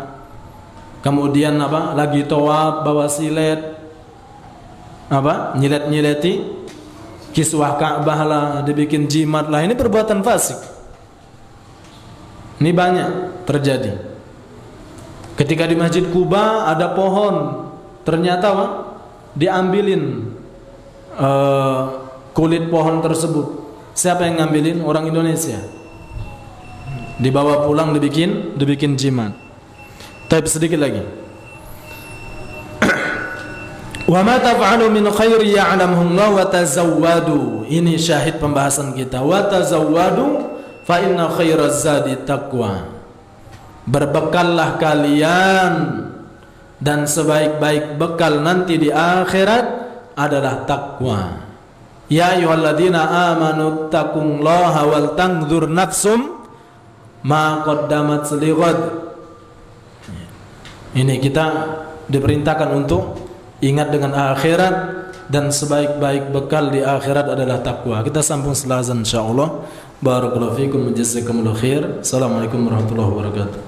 Kemudian apa? Lagi tawaf bawa silet, apa? Nyilet-nyileti kiswah Ka'bah lah, dibikin jimat lah. Ini perbuatan fasik. Ini banyak terjadi. Ketika di Masjid Kuba ada pohon, ternyata diambilin kulit pohon tersebut, Siapa yang ngambilin? Orang Indonesia. Dibawa pulang dibikin jimat. Tapi sedikit lagi. Wa ma taf'alu min khairi ya'lamuhu Allah wa tazawwadu. Ini syahid pembahasan kita. Wa tazawwadu fa inna khairaz zadi taqwa. Berbekallah kalian dan sebaik-baik bekal nanti di akhirat adalah takwa. Ya ayyuhalladzina amanu taqullaha wal tanzur nafsum ma qaddamat lighad. Ini kita diperintahkan untuk ingat dengan akhirat dan sebaik-baik bekal di akhirat adalah takwa. Kita sambung setelah azan insyaallah. Barakallahu fikum, jazakumullahu khair. Assalamualaikum warahmatullahi wabarakatuh.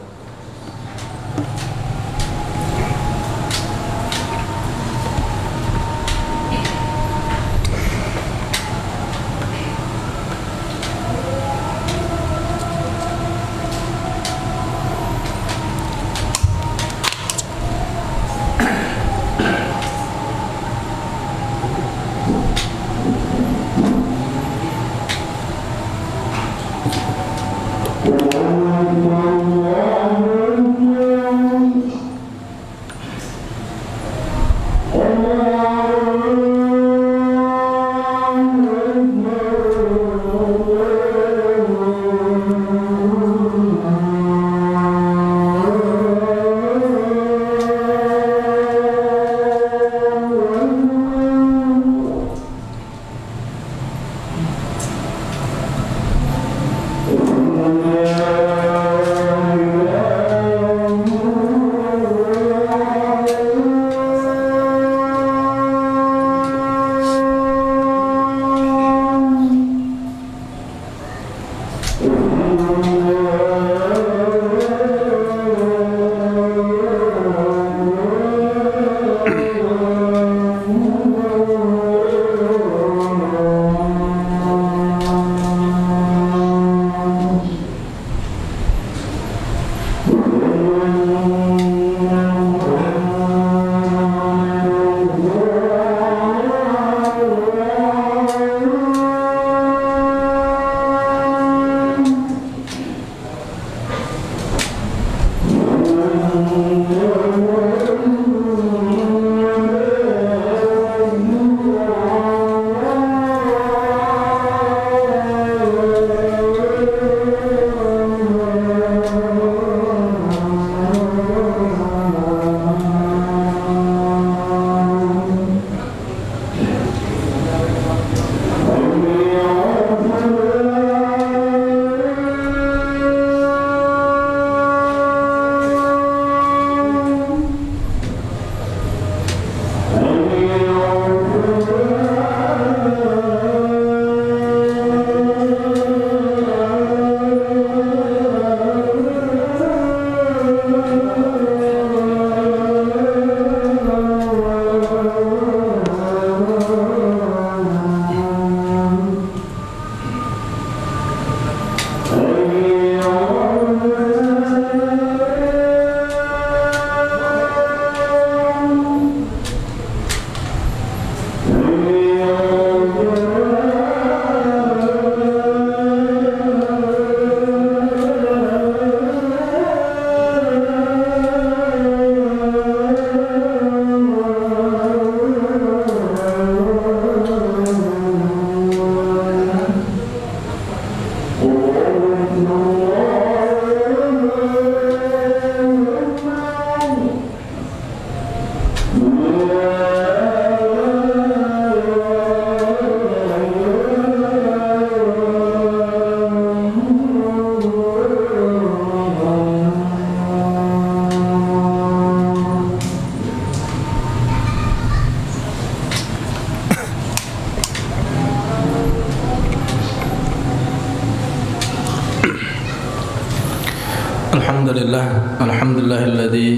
Alhamdulillahilladzi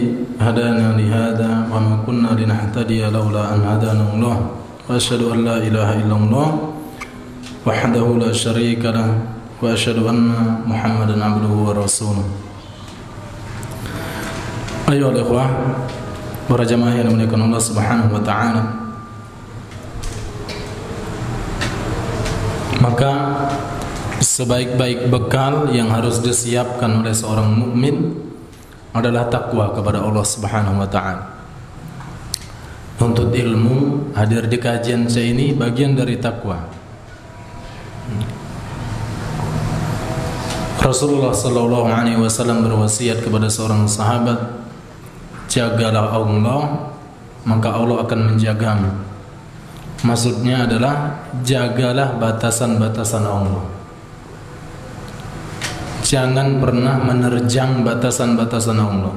hadana li hadza wa ma kunna linahtadiya laula an hadana Allah wa asyhadu an la ilaha illallah wahdahu la syarika lah wa asyhadu anna Muhammadan abduhu wa rasuluh. Ayo ikhwah, para jamaah yang dimuliakan Allah Subhanahu wa taala. Maka sebaik-baik bekal yang harus disiapkan oleh seorang mukmin adalah takwa kepada Allah Subhanahu wa taala. Nuntut ilmu, hadir di kajian saya ini bagian dari takwa. Rasulullah sallallahu alaihi wasallam berwasiat kepada seorang sahabat, jagalah Allah, maka Allah akan menjagamu. Maksudnya adalah jagalah batasan-batasan Allah. Jangan pernah menerjang batasan-batasan Allah.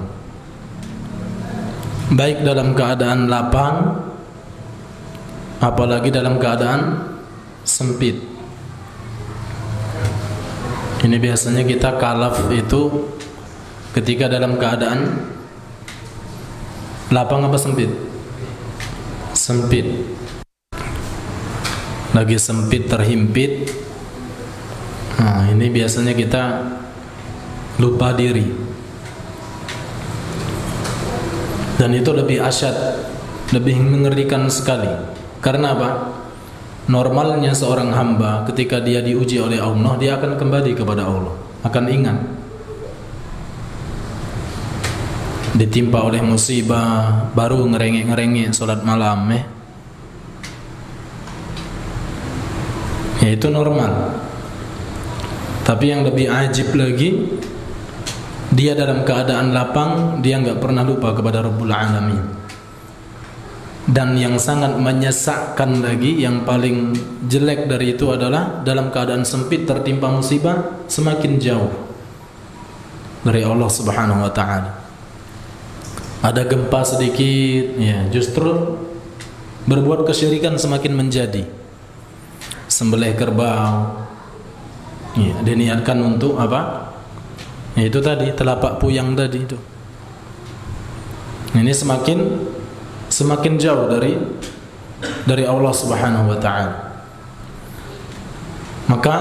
Baik dalam keadaan lapang, apalagi dalam keadaan sempit. Ini biasanya kita kalaf itu ketika dalam keadaan lapang apa sempit? Sempit. Lagi sempit terhimpit. Nah, ini biasanya kita lupa diri. Dan itu lebih asyad, lebih mengerikan sekali. Karena apa? Normalnya seorang hamba ketika dia diuji oleh Allah, dia akan kembali kepada Allah, akan ingat. Ditimpa oleh musibah, baru ngerengek-ngerengek salat malam, ya itu normal. Tapi yang lebih ajib lagi, dia dalam keadaan lapang, dia enggak pernah lupa kepada Rabbul Alamin. Dan yang sangat menyesakkan lagi, yang paling jelek dari itu adalah dalam keadaan sempit tertimpa musibah, semakin jauh dari Allah Subhanahu wa taala. Ada gempa sedikit, ya justru berbuat kesyirikan semakin menjadi. Sembelih kerbau, ya, diniatkan untuk apa? Ya, itu tadi telapak puyang tadi itu. Ini semakin jauh dari Allah Subhanahu wa taala. Maka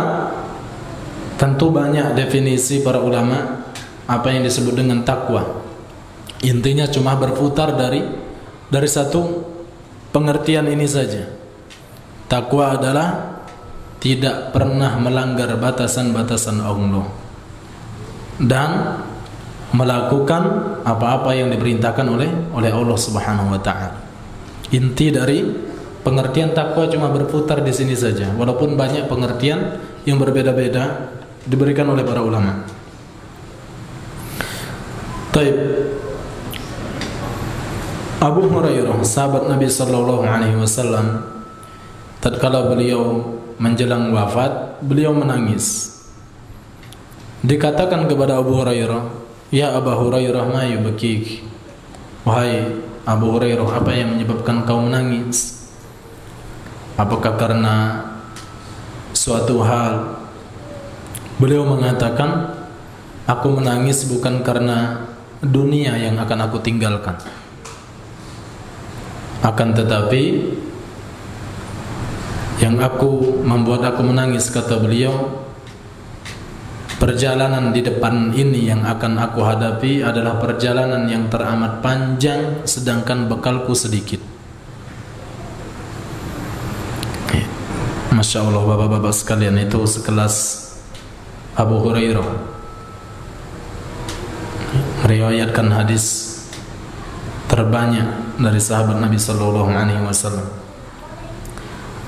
tentu banyak definisi para ulama apa yang disebut dengan takwa. Intinya cuma berputar dari satu pengertian ini saja. Takwa adalah tidak pernah melanggar batasan-batasan Allah dan melakukan apa-apa yang diperintahkan oleh Allah Subhanahu wa taala. Inti dari pengertian takwa cuma berputar di sini saja, walaupun banyak pengertian yang berbeda-beda diberikan oleh para ulama. Taib. Abu Hurairah, sahabat Nabi sallallahu alaihi wasallam, tatkala beliau menjelang wafat, beliau menangis. Dikatakan kepada Abu Hurairah, "Ya Abu Hurairah, ma yubkik?" Wahai Abu Hurairah, apa yang menyebabkan kau menangis? Apakah karena suatu hal? Beliau mengatakan, "Aku menangis bukan karena dunia yang akan aku tinggalkan. Akan tetapi yang membuat aku menangis," kata beliau, "perjalanan di depan ini yang akan aku hadapi adalah perjalanan yang teramat panjang, sedangkan bekalku sedikit." Masya Allah, bapak-bapak sekalian, itu sekelas Abu Hurairah meriwayatkan hadis terbanyak dari sahabat Nabi sallallahu alaihi wasallam.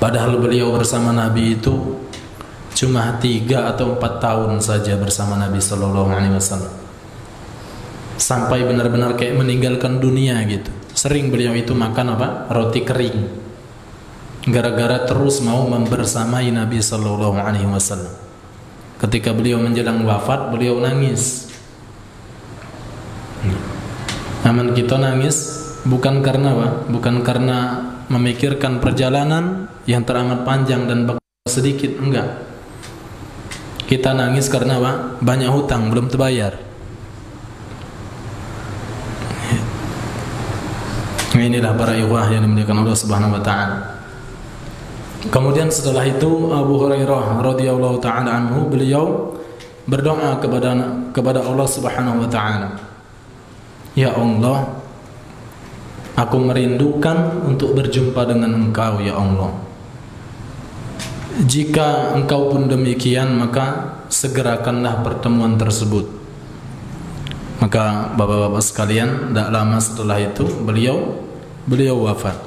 Padahal beliau bersama Nabi itu cuma 3 atau 4 tahun saja bersama Nabi sallallahu alaihi wasallam. Sampai benar-benar kayak meninggalkan dunia gitu. Sering beliau itu makan apa? Roti kering. Gara-gara terus mau membersamai Nabi sallallahu alaihi wasallam. Ketika beliau menjelang wafat, beliau nangis. Namun kita nangis bukan karena apa? Bukan karena memikirkan perjalanan yang teramat panjang dan bekal sedikit, enggak. Kita nangis karena apa? Banyak hutang belum terbayar. Inilah para ikhwah yang dimuliakan Allah Subhanahu wa taala. Kemudian setelah itu Abu Hurairah radhiyallahu taala anhu, beliau berdoa kepada Allah Subhanahu wa taala. "Ya Allah, aku merindukan untuk berjumpa dengan Engkau, ya Allah. Jika engkau pun demikian, maka segerakanlah pertemuan tersebut. Maka bapak-bapak sekalian, tidak lama setelah itu beliau wafat.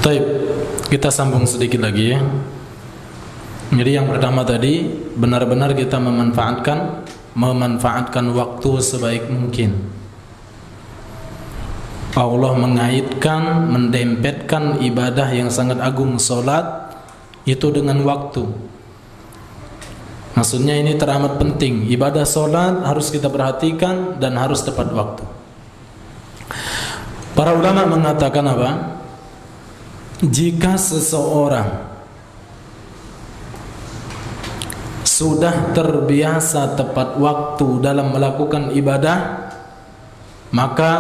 Taib, kita sambung sedikit lagi ya. Jadi yang pertama tadi, benar-benar kita memanfaatkan waktu sebaik mungkin. Allah mengaitkan, mendempetkan ibadah yang sangat agung, salat itu dengan waktu. Maksudnya ini teramat penting. Ibadah salat harus kita perhatikan dan harus tepat waktu. Para ulama mengatakan apa? Jika seseorang sudah terbiasa tepat waktu dalam melakukan ibadah, maka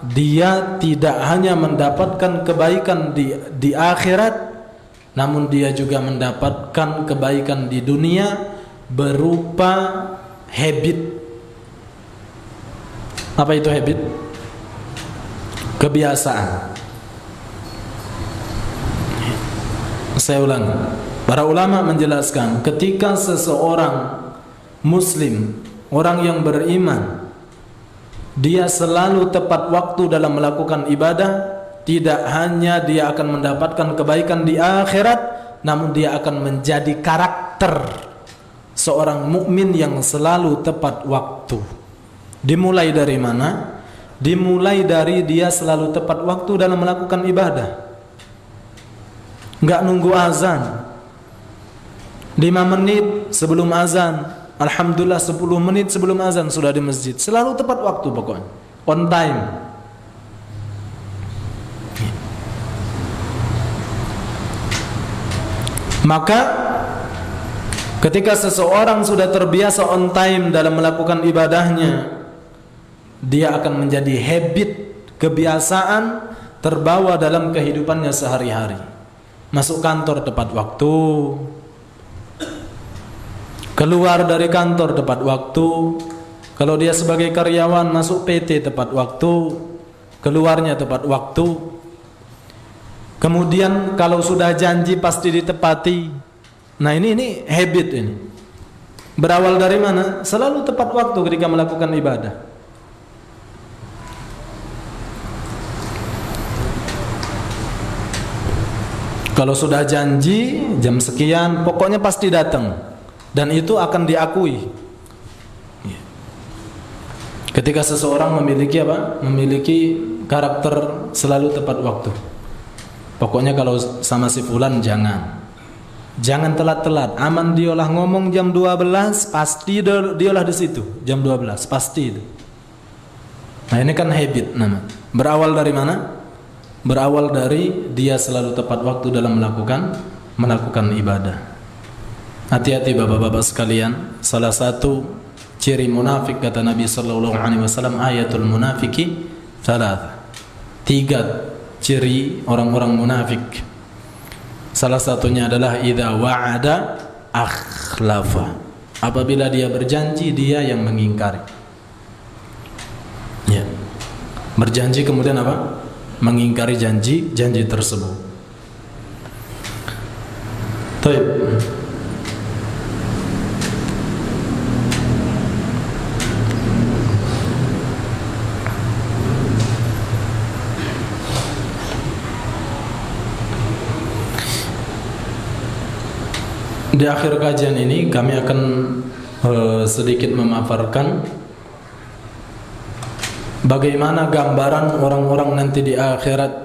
dia tidak hanya mendapatkan kebaikan di akhirat, namun dia juga mendapatkan kebaikan di dunia berupa habit. Apa itu habit? Kebiasaan. Saya ulang. Para ulama menjelaskan, ketika seseorang muslim, orang yang beriman, dia selalu tepat waktu dalam melakukan ibadah, tidak hanya dia akan mendapatkan kebaikan di akhirat, namun dia akan menjadi karakter seorang mukmin yang selalu tepat waktu. Dimulai dari mana? Dimulai dari dia selalu tepat waktu dalam melakukan ibadah. Enggak nunggu azan 5 menit sebelum azan, alhamdulillah 10 menit sebelum azan sudah di masjid. Selalu tepat waktu pokoknya, on time. Maka ketika seseorang sudah terbiasa on time dalam melakukan ibadahnya, dia akan menjadi habit, kebiasaan terbawa dalam kehidupannya sehari-hari. Masuk kantor tepat waktu, keluar dari kantor tepat waktu. Kalau dia sebagai karyawan masuk PT tepat waktu, keluarnya tepat waktu. Kemudian kalau sudah janji pasti ditepati. Nah ini habit ini. Berawal dari mana? Selalu tepat waktu ketika melakukan ibadah. Kalau sudah janji jam sekian, pokoknya pasti datang. Dan itu akan diakui. Ketika seseorang memiliki apa? Memiliki karakter selalu tepat waktu. Pokoknya kalau sama si fulan jangan telat-telat. Aman diolah ngomong jam 12, pasti diolah di situ jam 12, pasti itu. Nah, ini kan habit namanya. Berawal dari mana? Berawal dari dia selalu tepat waktu dalam melakukan ibadah. Hati-hati bapak-bapak sekalian, salah satu ciri munafik kata Nabi sallallahu alaihi wasallam, ayatul munafiki salat. 3 ciri orang-orang munafik. Salah satunya adalah idza wa'ada akhlafa. Apabila dia berjanji, dia yang mengingkari. Ya. Berjanji kemudian apa? Mengingkari janji tersebut. Baik. Di akhir kajian ini kami akan sedikit memaparkan bagaimana gambaran orang-orang nanti di akhirat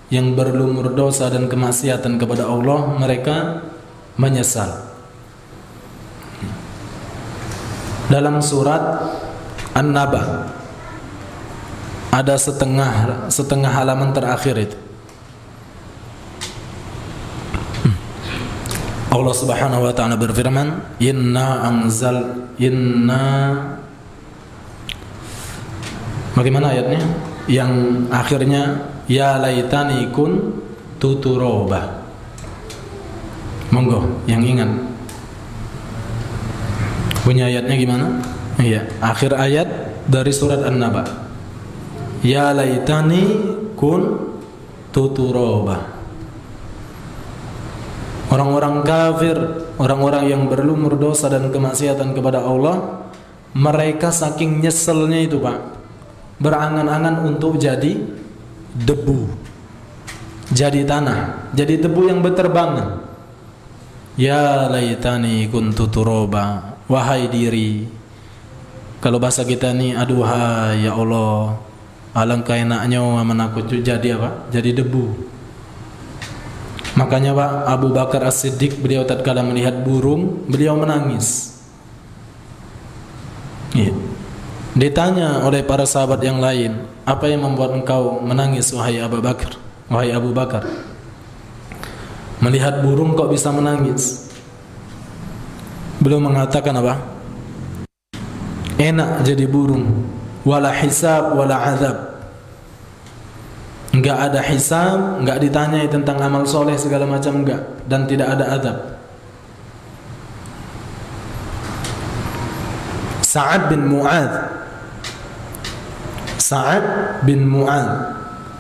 yang berlumur dosa dan kemaksiatan kepada Allah. Mereka menyesal. Dalam surat An-Naba ada setengah halaman terakhir itu, Allah Subhanahu wa taala berfirman, bagaimana ayatnya? Yang akhirnya ya laitani kun tuturoba. Monggo yang ingat. Punya ayatnya gimana? Iya, akhir ayat dari surat An-Naba. Ya laitani kuntu turaba. Orang-orang kafir, orang-orang yang berlumur dosa dan kemaksiatan kepada Allah, mereka saking nyeselnya itu Pak, berangan-angan untuk jadi debu, jadi tanah, jadi debu yang berterbangan. Ya laitani kuntu turaba, wahai diri. Kalau bahasa kita nih, aduh ya Allah, alangkah enaknya aku jadi apa? Jadi debu. Makanya Pak, Abu Bakar As-Siddiq, beliau tatkala melihat burung, beliau menangis. Iya. Ditanya oleh para sahabat yang lain, apa yang membuat engkau menangis wahai Abu Bakar? Wahai Abu Bakar, melihat burung kok bisa menangis? Beliau mengatakan apa? Enak jadi burung, wala hisab wala azab. Enggak ada hisab, enggak ditanyai tentang amal soleh segala macam, enggak, dan tidak ada azab. Sa'ad bin Mu'adz,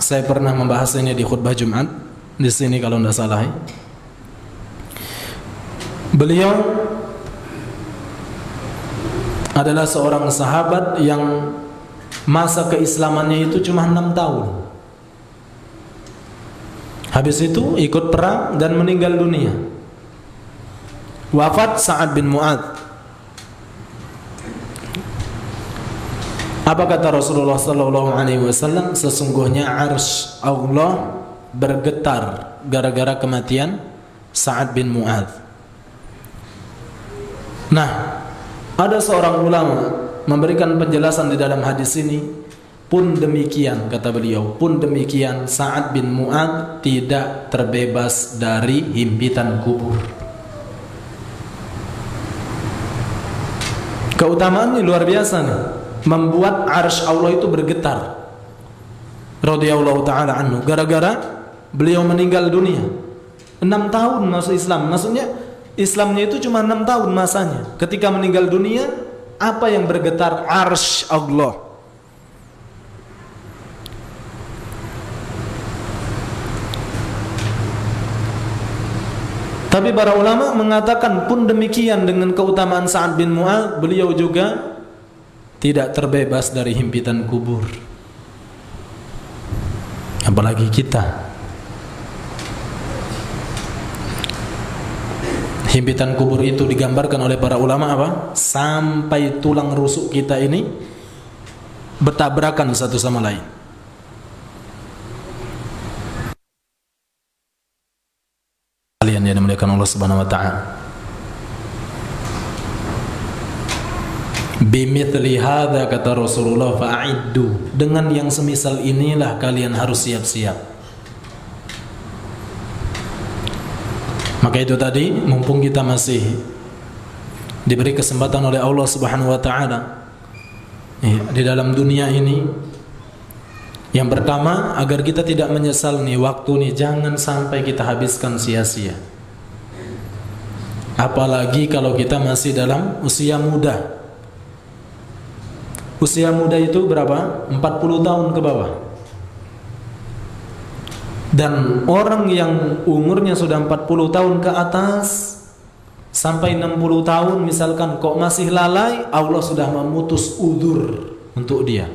saya pernah membahas ini di khutbah Jumat di sini kalau tidak salah. Beliau adalah seorang sahabat yang masa keislamannya itu cuma 6 tahun. Habis itu ikut perang dan meninggal dunia. Wafat Sa'ad bin Mu'adz. Apa kata Rasulullah sallallahu alaihi wasallam? Sesungguhnya arsy Allah bergetar gara-gara kematian Sa'ad bin Mu'adz. Nah, ada seorang ulama memberikan penjelasan di dalam hadis ini, pun demikian kata beliau, pun demikian Sa'ad bin Mu'adz tidak terbebas dari himpitan kubur. Keutamaan ini luar biasa nih, membuat arsy Allah itu bergetar radhiyallahu ta'ala anhu, gara-gara beliau meninggal dunia. 6 tahun masuk Islam, maksudnya Islamnya itu cuma 6 tahun masanya. Ketika meninggal dunia, apa yang bergetar? Arsy Allah. Tapi para ulama mengatakan pun demikian dengan keutamaan Sa'ad bin Mu'adz, beliau juga tidak terbebas dari himpitan kubur. Apalagi kita. Himpitan kubur itu digambarkan oleh para ulama apa? Sampai tulang rusuk kita ini bertabrakan satu sama lain. Kalian yang dimuliakan Allah Subhanahu wa taala. Bimithli hadza kata Rasulullah fa'iddu, dengan yang semisal inilah kalian harus siap-siap. Maka itu tadi, mumpung kita masih diberi kesempatan oleh Allah Subhanahu wa taala di dalam dunia ini, yang pertama agar kita tidak menyesal nih waktu nih, jangan sampai kita habiskan sia-sia. Apalagi kalau kita masih dalam usia muda. Usia muda itu berapa? 40 tahun ke bawah. Dan orang yang umurnya sudah 40 tahun ke atas sampai 60 tahun misalkan kok masih lalai, Allah sudah memutus udzur untuk dia.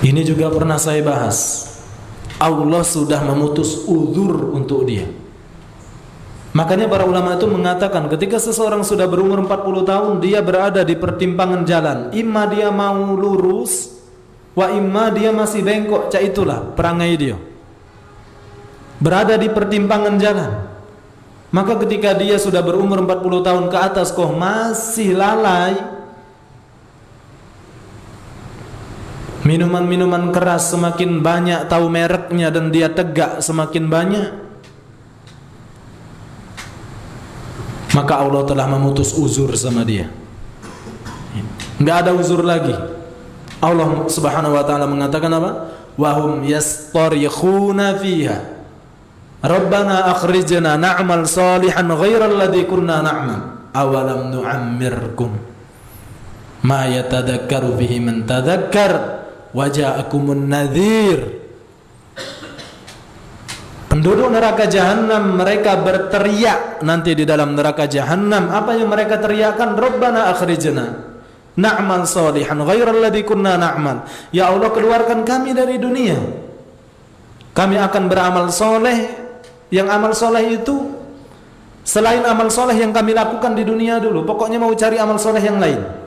Ini juga pernah saya bahas. Allah sudah memutus udzur untuk dia. Makanya para ulama itu mengatakan ketika seseorang sudah berumur 40 tahun, dia berada di pertimpangan jalan. Imma dia mau lurus, wa imma dia masih bengkok. Itulah perangai dia. Berada di pertimpangan jalan. Maka ketika dia sudah berumur 40 tahun ke atas kok masih lalai, minuman-minuman keras semakin banyak, tahu mereknya dan dia tegak semakin banyak, maka Allah telah memutus uzur sama dia. Enggak ada uzur lagi. Allah Subhanahu wa taala mengatakan apa? Wa hum yastarikhuna fiha. Rabbana akhrijna na'mal salihan ghairal ladzi kunna na'mal. Awalam nu'ammirkum ma yatadhakkaru fihi man tadhakkar waja'akumun nadhir. Penduduk neraka jahanam mereka berteriak nanti di dalam neraka jahanam. Apa yang mereka teriakkan? Rabbana akhrijna na'mal salihan ghairal ladzi kunna na'mal. Ya Allah, keluarkan kami dari dunia. Kami akan beramal soleh. Yang amal soleh itu selain amal soleh yang kami lakukan di dunia dulu. Pokoknya mau cari amal soleh yang lain.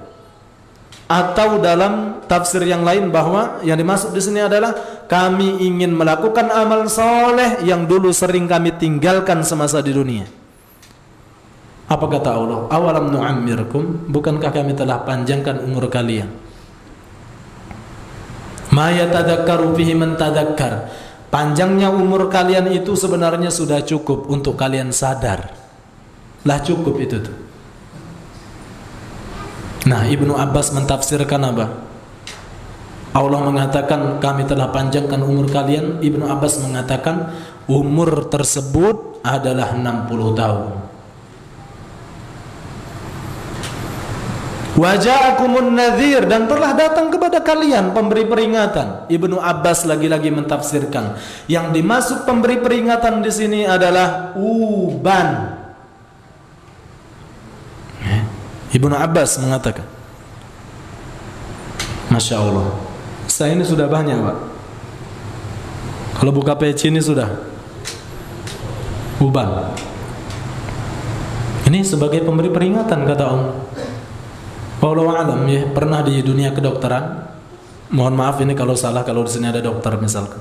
Atau dalam tafsir yang lain bahwa yang dimaksud di sini adalah kami ingin melakukan amal soleh yang dulu sering kami tinggalkan semasa di dunia. Apa kata Allah? Awalam nu'ammirkum, bukankah kami telah panjangkan umur kalian? Ma yatadakkaru fihi man tadakkar. Panjangnya umur kalian itu sebenarnya sudah cukup untuk kalian sadar. Lah cukup itu tuh. Nah, Ibnu Abbas mentafsirkan apa? Allah mengatakan kami telah panjangkan umur kalian. Ibnu Abbas mengatakan umur tersebut adalah 60 tahun. Waja'akumun nadhir, dan telah datang kepada kalian pemberi peringatan. Ibnu Abbas lagi-lagi mentafsirkan yang dimaksud pemberi peringatan di sini adalah uban. Ibnu Abbas mengatakan, Masya Allah, saya ini sudah banyak Pak. Kalau buka peci ini sudah uban. Ini sebagai pemberi peringatan kata Allah. Wallahu a'lam ya, pernah di dunia kedokteran. Mohon maaf ini kalau salah, kalau di sini ada dokter misalkan.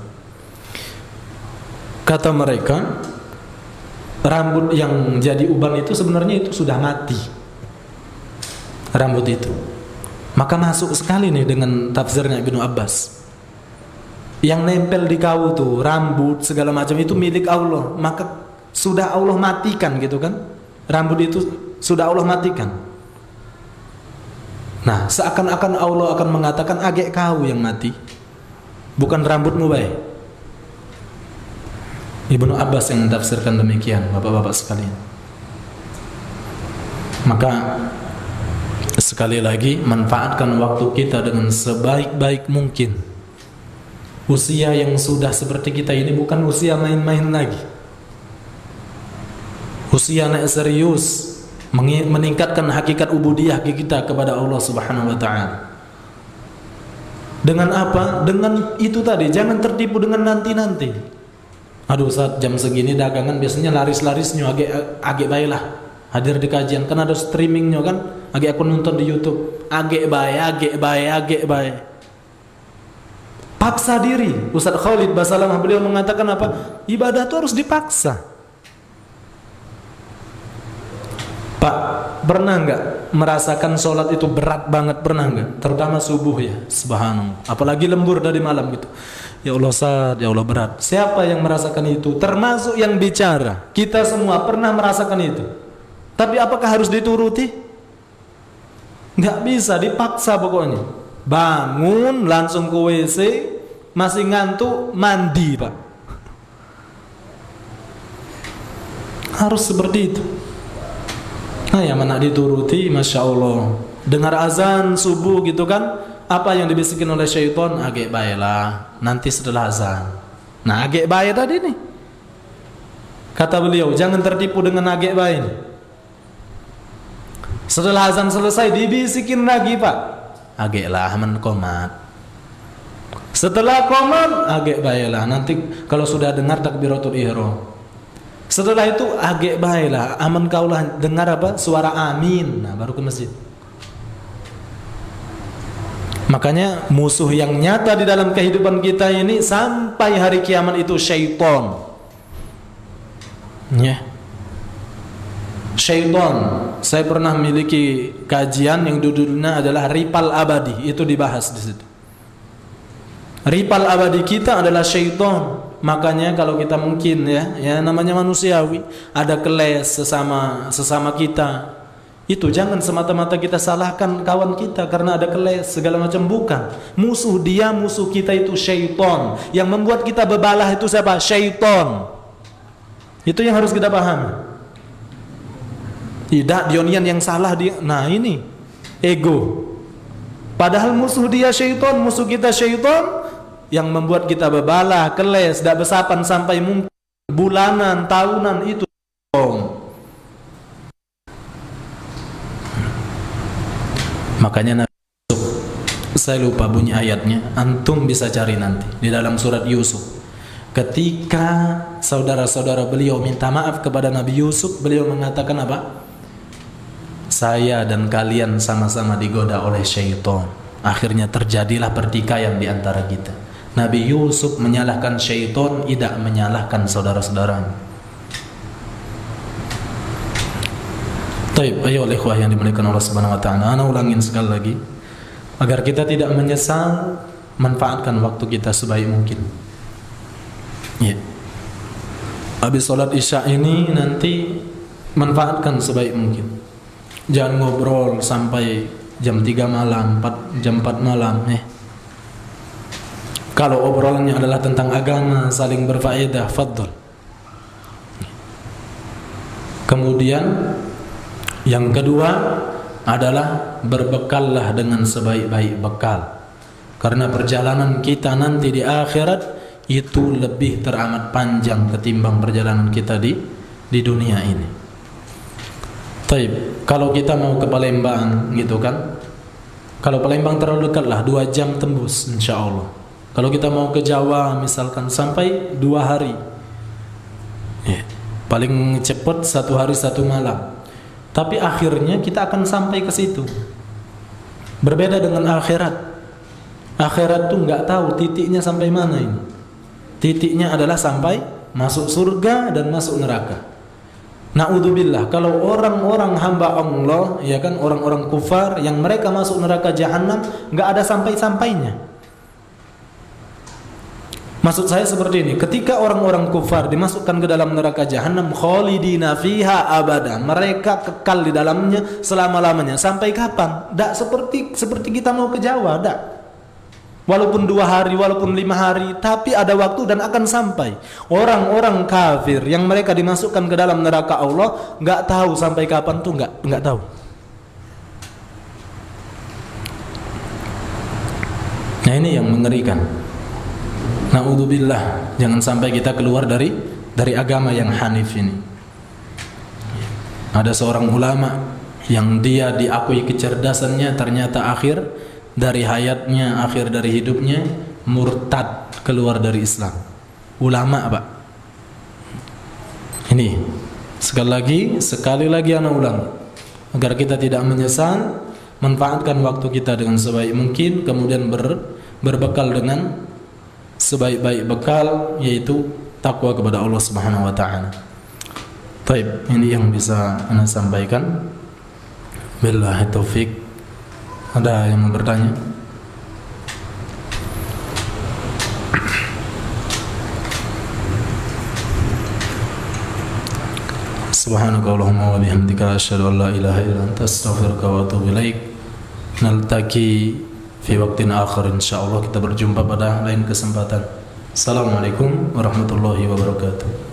Kata mereka, rambut yang jadi uban itu sebenarnya itu sudah mati. Rambut itu. Maka masuk sekali nih dengan tafsirnya Ibnu Abbas. Yang nempel di kau tuh, rambut segala macam itu milik Allah. Maka sudah Allah matikan gitu kan. Rambut itu sudah Allah matikan. Nah, seakan-akan Allah akan mengatakan agek kau yang mati, bukan rambutmu baik. Ibnu Abbas yang mentafsirkan demikian, bapak-bapak sekalian. Maka sekali lagi, manfaatkan waktu kita dengan sebaik-baik mungkin. Usia yang sudah seperti kita ini bukan usia main-main lagi. Usia naik serius, meningkatkan hakikat ubudiyah kita kepada Allah Subhanahu wa taala. Dengan apa? Dengan itu tadi, jangan tertipu dengan nanti-nanti. Aduh, saat jam segini dagangan biasanya laris-larisnya agak baiklah hadir di kajian, kan ada streamingnya kan, agak aku nonton di YouTube, agak baik. Paksa diri. Ustaz Khalid Basalamah beliau mengatakan apa? Ibadah itu harus dipaksa. Pak, pernah enggak merasakan sholat itu berat banget? Pernah enggak? Terutama subuh ya, subhanallah. Apalagi lembur dari malam gitu. Ya Allah Ustaz, ya Allah berat. Siapa yang merasakan itu? Termasuk yang bicara. Kita semua pernah merasakan itu. Tapi apakah harus dituruti? Enggak bisa, dipaksa pokoknya. Bangun, langsung ke WC, masih ngantuk, mandi Pak. Harus seperti itu. Nah, yang mana dituruti, Masya Allah. Dengar azan subuh gitu kan, apa yang dibisikin oleh syaitan? Agak baiklah, nanti setelah azan. Nah, agak baik tadi nih. Kata beliau, jangan tertipu dengan agak baik. Setelah azan selesai, dibisikin lagi Pak. Agaklah menkomat. Setelah komat, agak baiklah. Nanti kalau sudah dengar takbiratul ihram. Setelah itu agak baiklah, aman kaulah dengar apa? Suara amin. Nah, baru ke masjid. Makanya musuh yang nyata di dalam kehidupan kita ini sampai hari kiamat itu syaitan. Ya. Syaitan. Saya pernah memiliki kajian yang judulnya adalah Ripal Abadi, itu dibahas di situ. Ripal abadi kita adalah syaitan. Makanya kalau kita mungkin ya namanya manusiawi, ada keles sesama kita, itu jangan semata-mata kita salahkan kawan kita karena ada keles segala macam, bukan. Musuh kita itu syaitan. Yang membuat kita bebalah itu siapa? Syaitan. Itu yang harus kita pahami. Tidak Dionian yang salah dia. Nah, ini ego. Padahal musuh dia syaitan, musuh kita syaitan, yang membuat kita bebalah, keles, tidak bersapan sampai mungkin bulanan, tahunan itu. Makanya saya lupa bunyi ayatnya, antum bisa cari nanti di dalam surat Yusuf. Ketika saudara-saudara beliau minta maaf kepada Nabi Yusuf, beliau mengatakan apa? Saya dan kalian sama-sama digoda oleh syaitan. Akhirnya terjadilah pertikaian di antara kita. Nabi Yusuf menyalahkan syaitan, tidak menyalahkan saudara-saudaranya. Taib, ayo ikhwah yang dimuliakan Allah Subhanahu wa taala. Ana ulangin sekali lagi agar kita tidak menyesal, manfaatkan waktu kita sebaik mungkin. Ya. Habis salat Isya ini nanti manfaatkan sebaik mungkin. Jangan ngobrol sampai jam 3 malam, jam 4 malam. Kalau obrolannya adalah tentang agama, saling berfaedah, fadhol. Kemudian yang kedua adalah berbekallah dengan sebaik-baik bekal. Karena perjalanan kita nanti di akhirat itu lebih teramat panjang ketimbang perjalanan kita di dunia ini. Taib, kalau kita mau ke Palembang gitu kan, kalau Palembang terlalu dekat lah 2 jam tembus insyaallah. Kalau kita mau ke Jawa misalkan sampai 2 hari, paling cepat 1 hari 1 malam. Tapi akhirnya kita akan sampai ke situ. Berbeda dengan akhirat. Akhirat tuh nggak tahu titiknya sampai mana ini. Titiknya adalah sampai masuk surga dan masuk neraka. Na'udzubillah, kalau orang-orang hamba Allah, ya kan, orang-orang kufar yang mereka masuk neraka jahanam, nggak ada sampai-sampainya. Maksud saya seperti ini, ketika orang-orang kufar dimasukkan ke dalam neraka jahanam, khalidina fiha abada, mereka kekal di dalamnya selama-lamanya. Sampai kapan? Tidak seperti kita mau ke Jawa, tidak. Walaupun 2 hari, walaupun 5 hari, tapi ada waktu dan akan sampai. Orang-orang kafir yang mereka dimasukkan ke dalam neraka Allah, nggak tahu sampai kapan tuh, nggak tahu. Nah ini yang mengerikan. Na'udzubillah, jangan sampai kita keluar dari agama yang hanif ini. Ada seorang ulama yang dia diakui kecerdasannya, ternyata akhir dari hayatnya, akhir dari hidupnya murtad, keluar dari Islam. Ulama Pak. Ini sekali lagi ana ulang, agar kita tidak menyesal, manfaatkan waktu kita dengan sebaik mungkin, kemudian berbekal dengan sebaik-baik bekal, yaitu takwa kepada Allah Subhanahu wa taala. Baik, ini yang bisa ana sampaikan. Billahi taufik. Ada yang mau bertanya? Subhanakallahumma wa bihamdika asyhadu an la ilaha illa anta astaghfiruka wa atubu ilaik. Naltaqi fi waktin akhir, insyaallah kita berjumpa pada lain kesempatan. Assalamualaikum warahmatullahi wabarakatuh.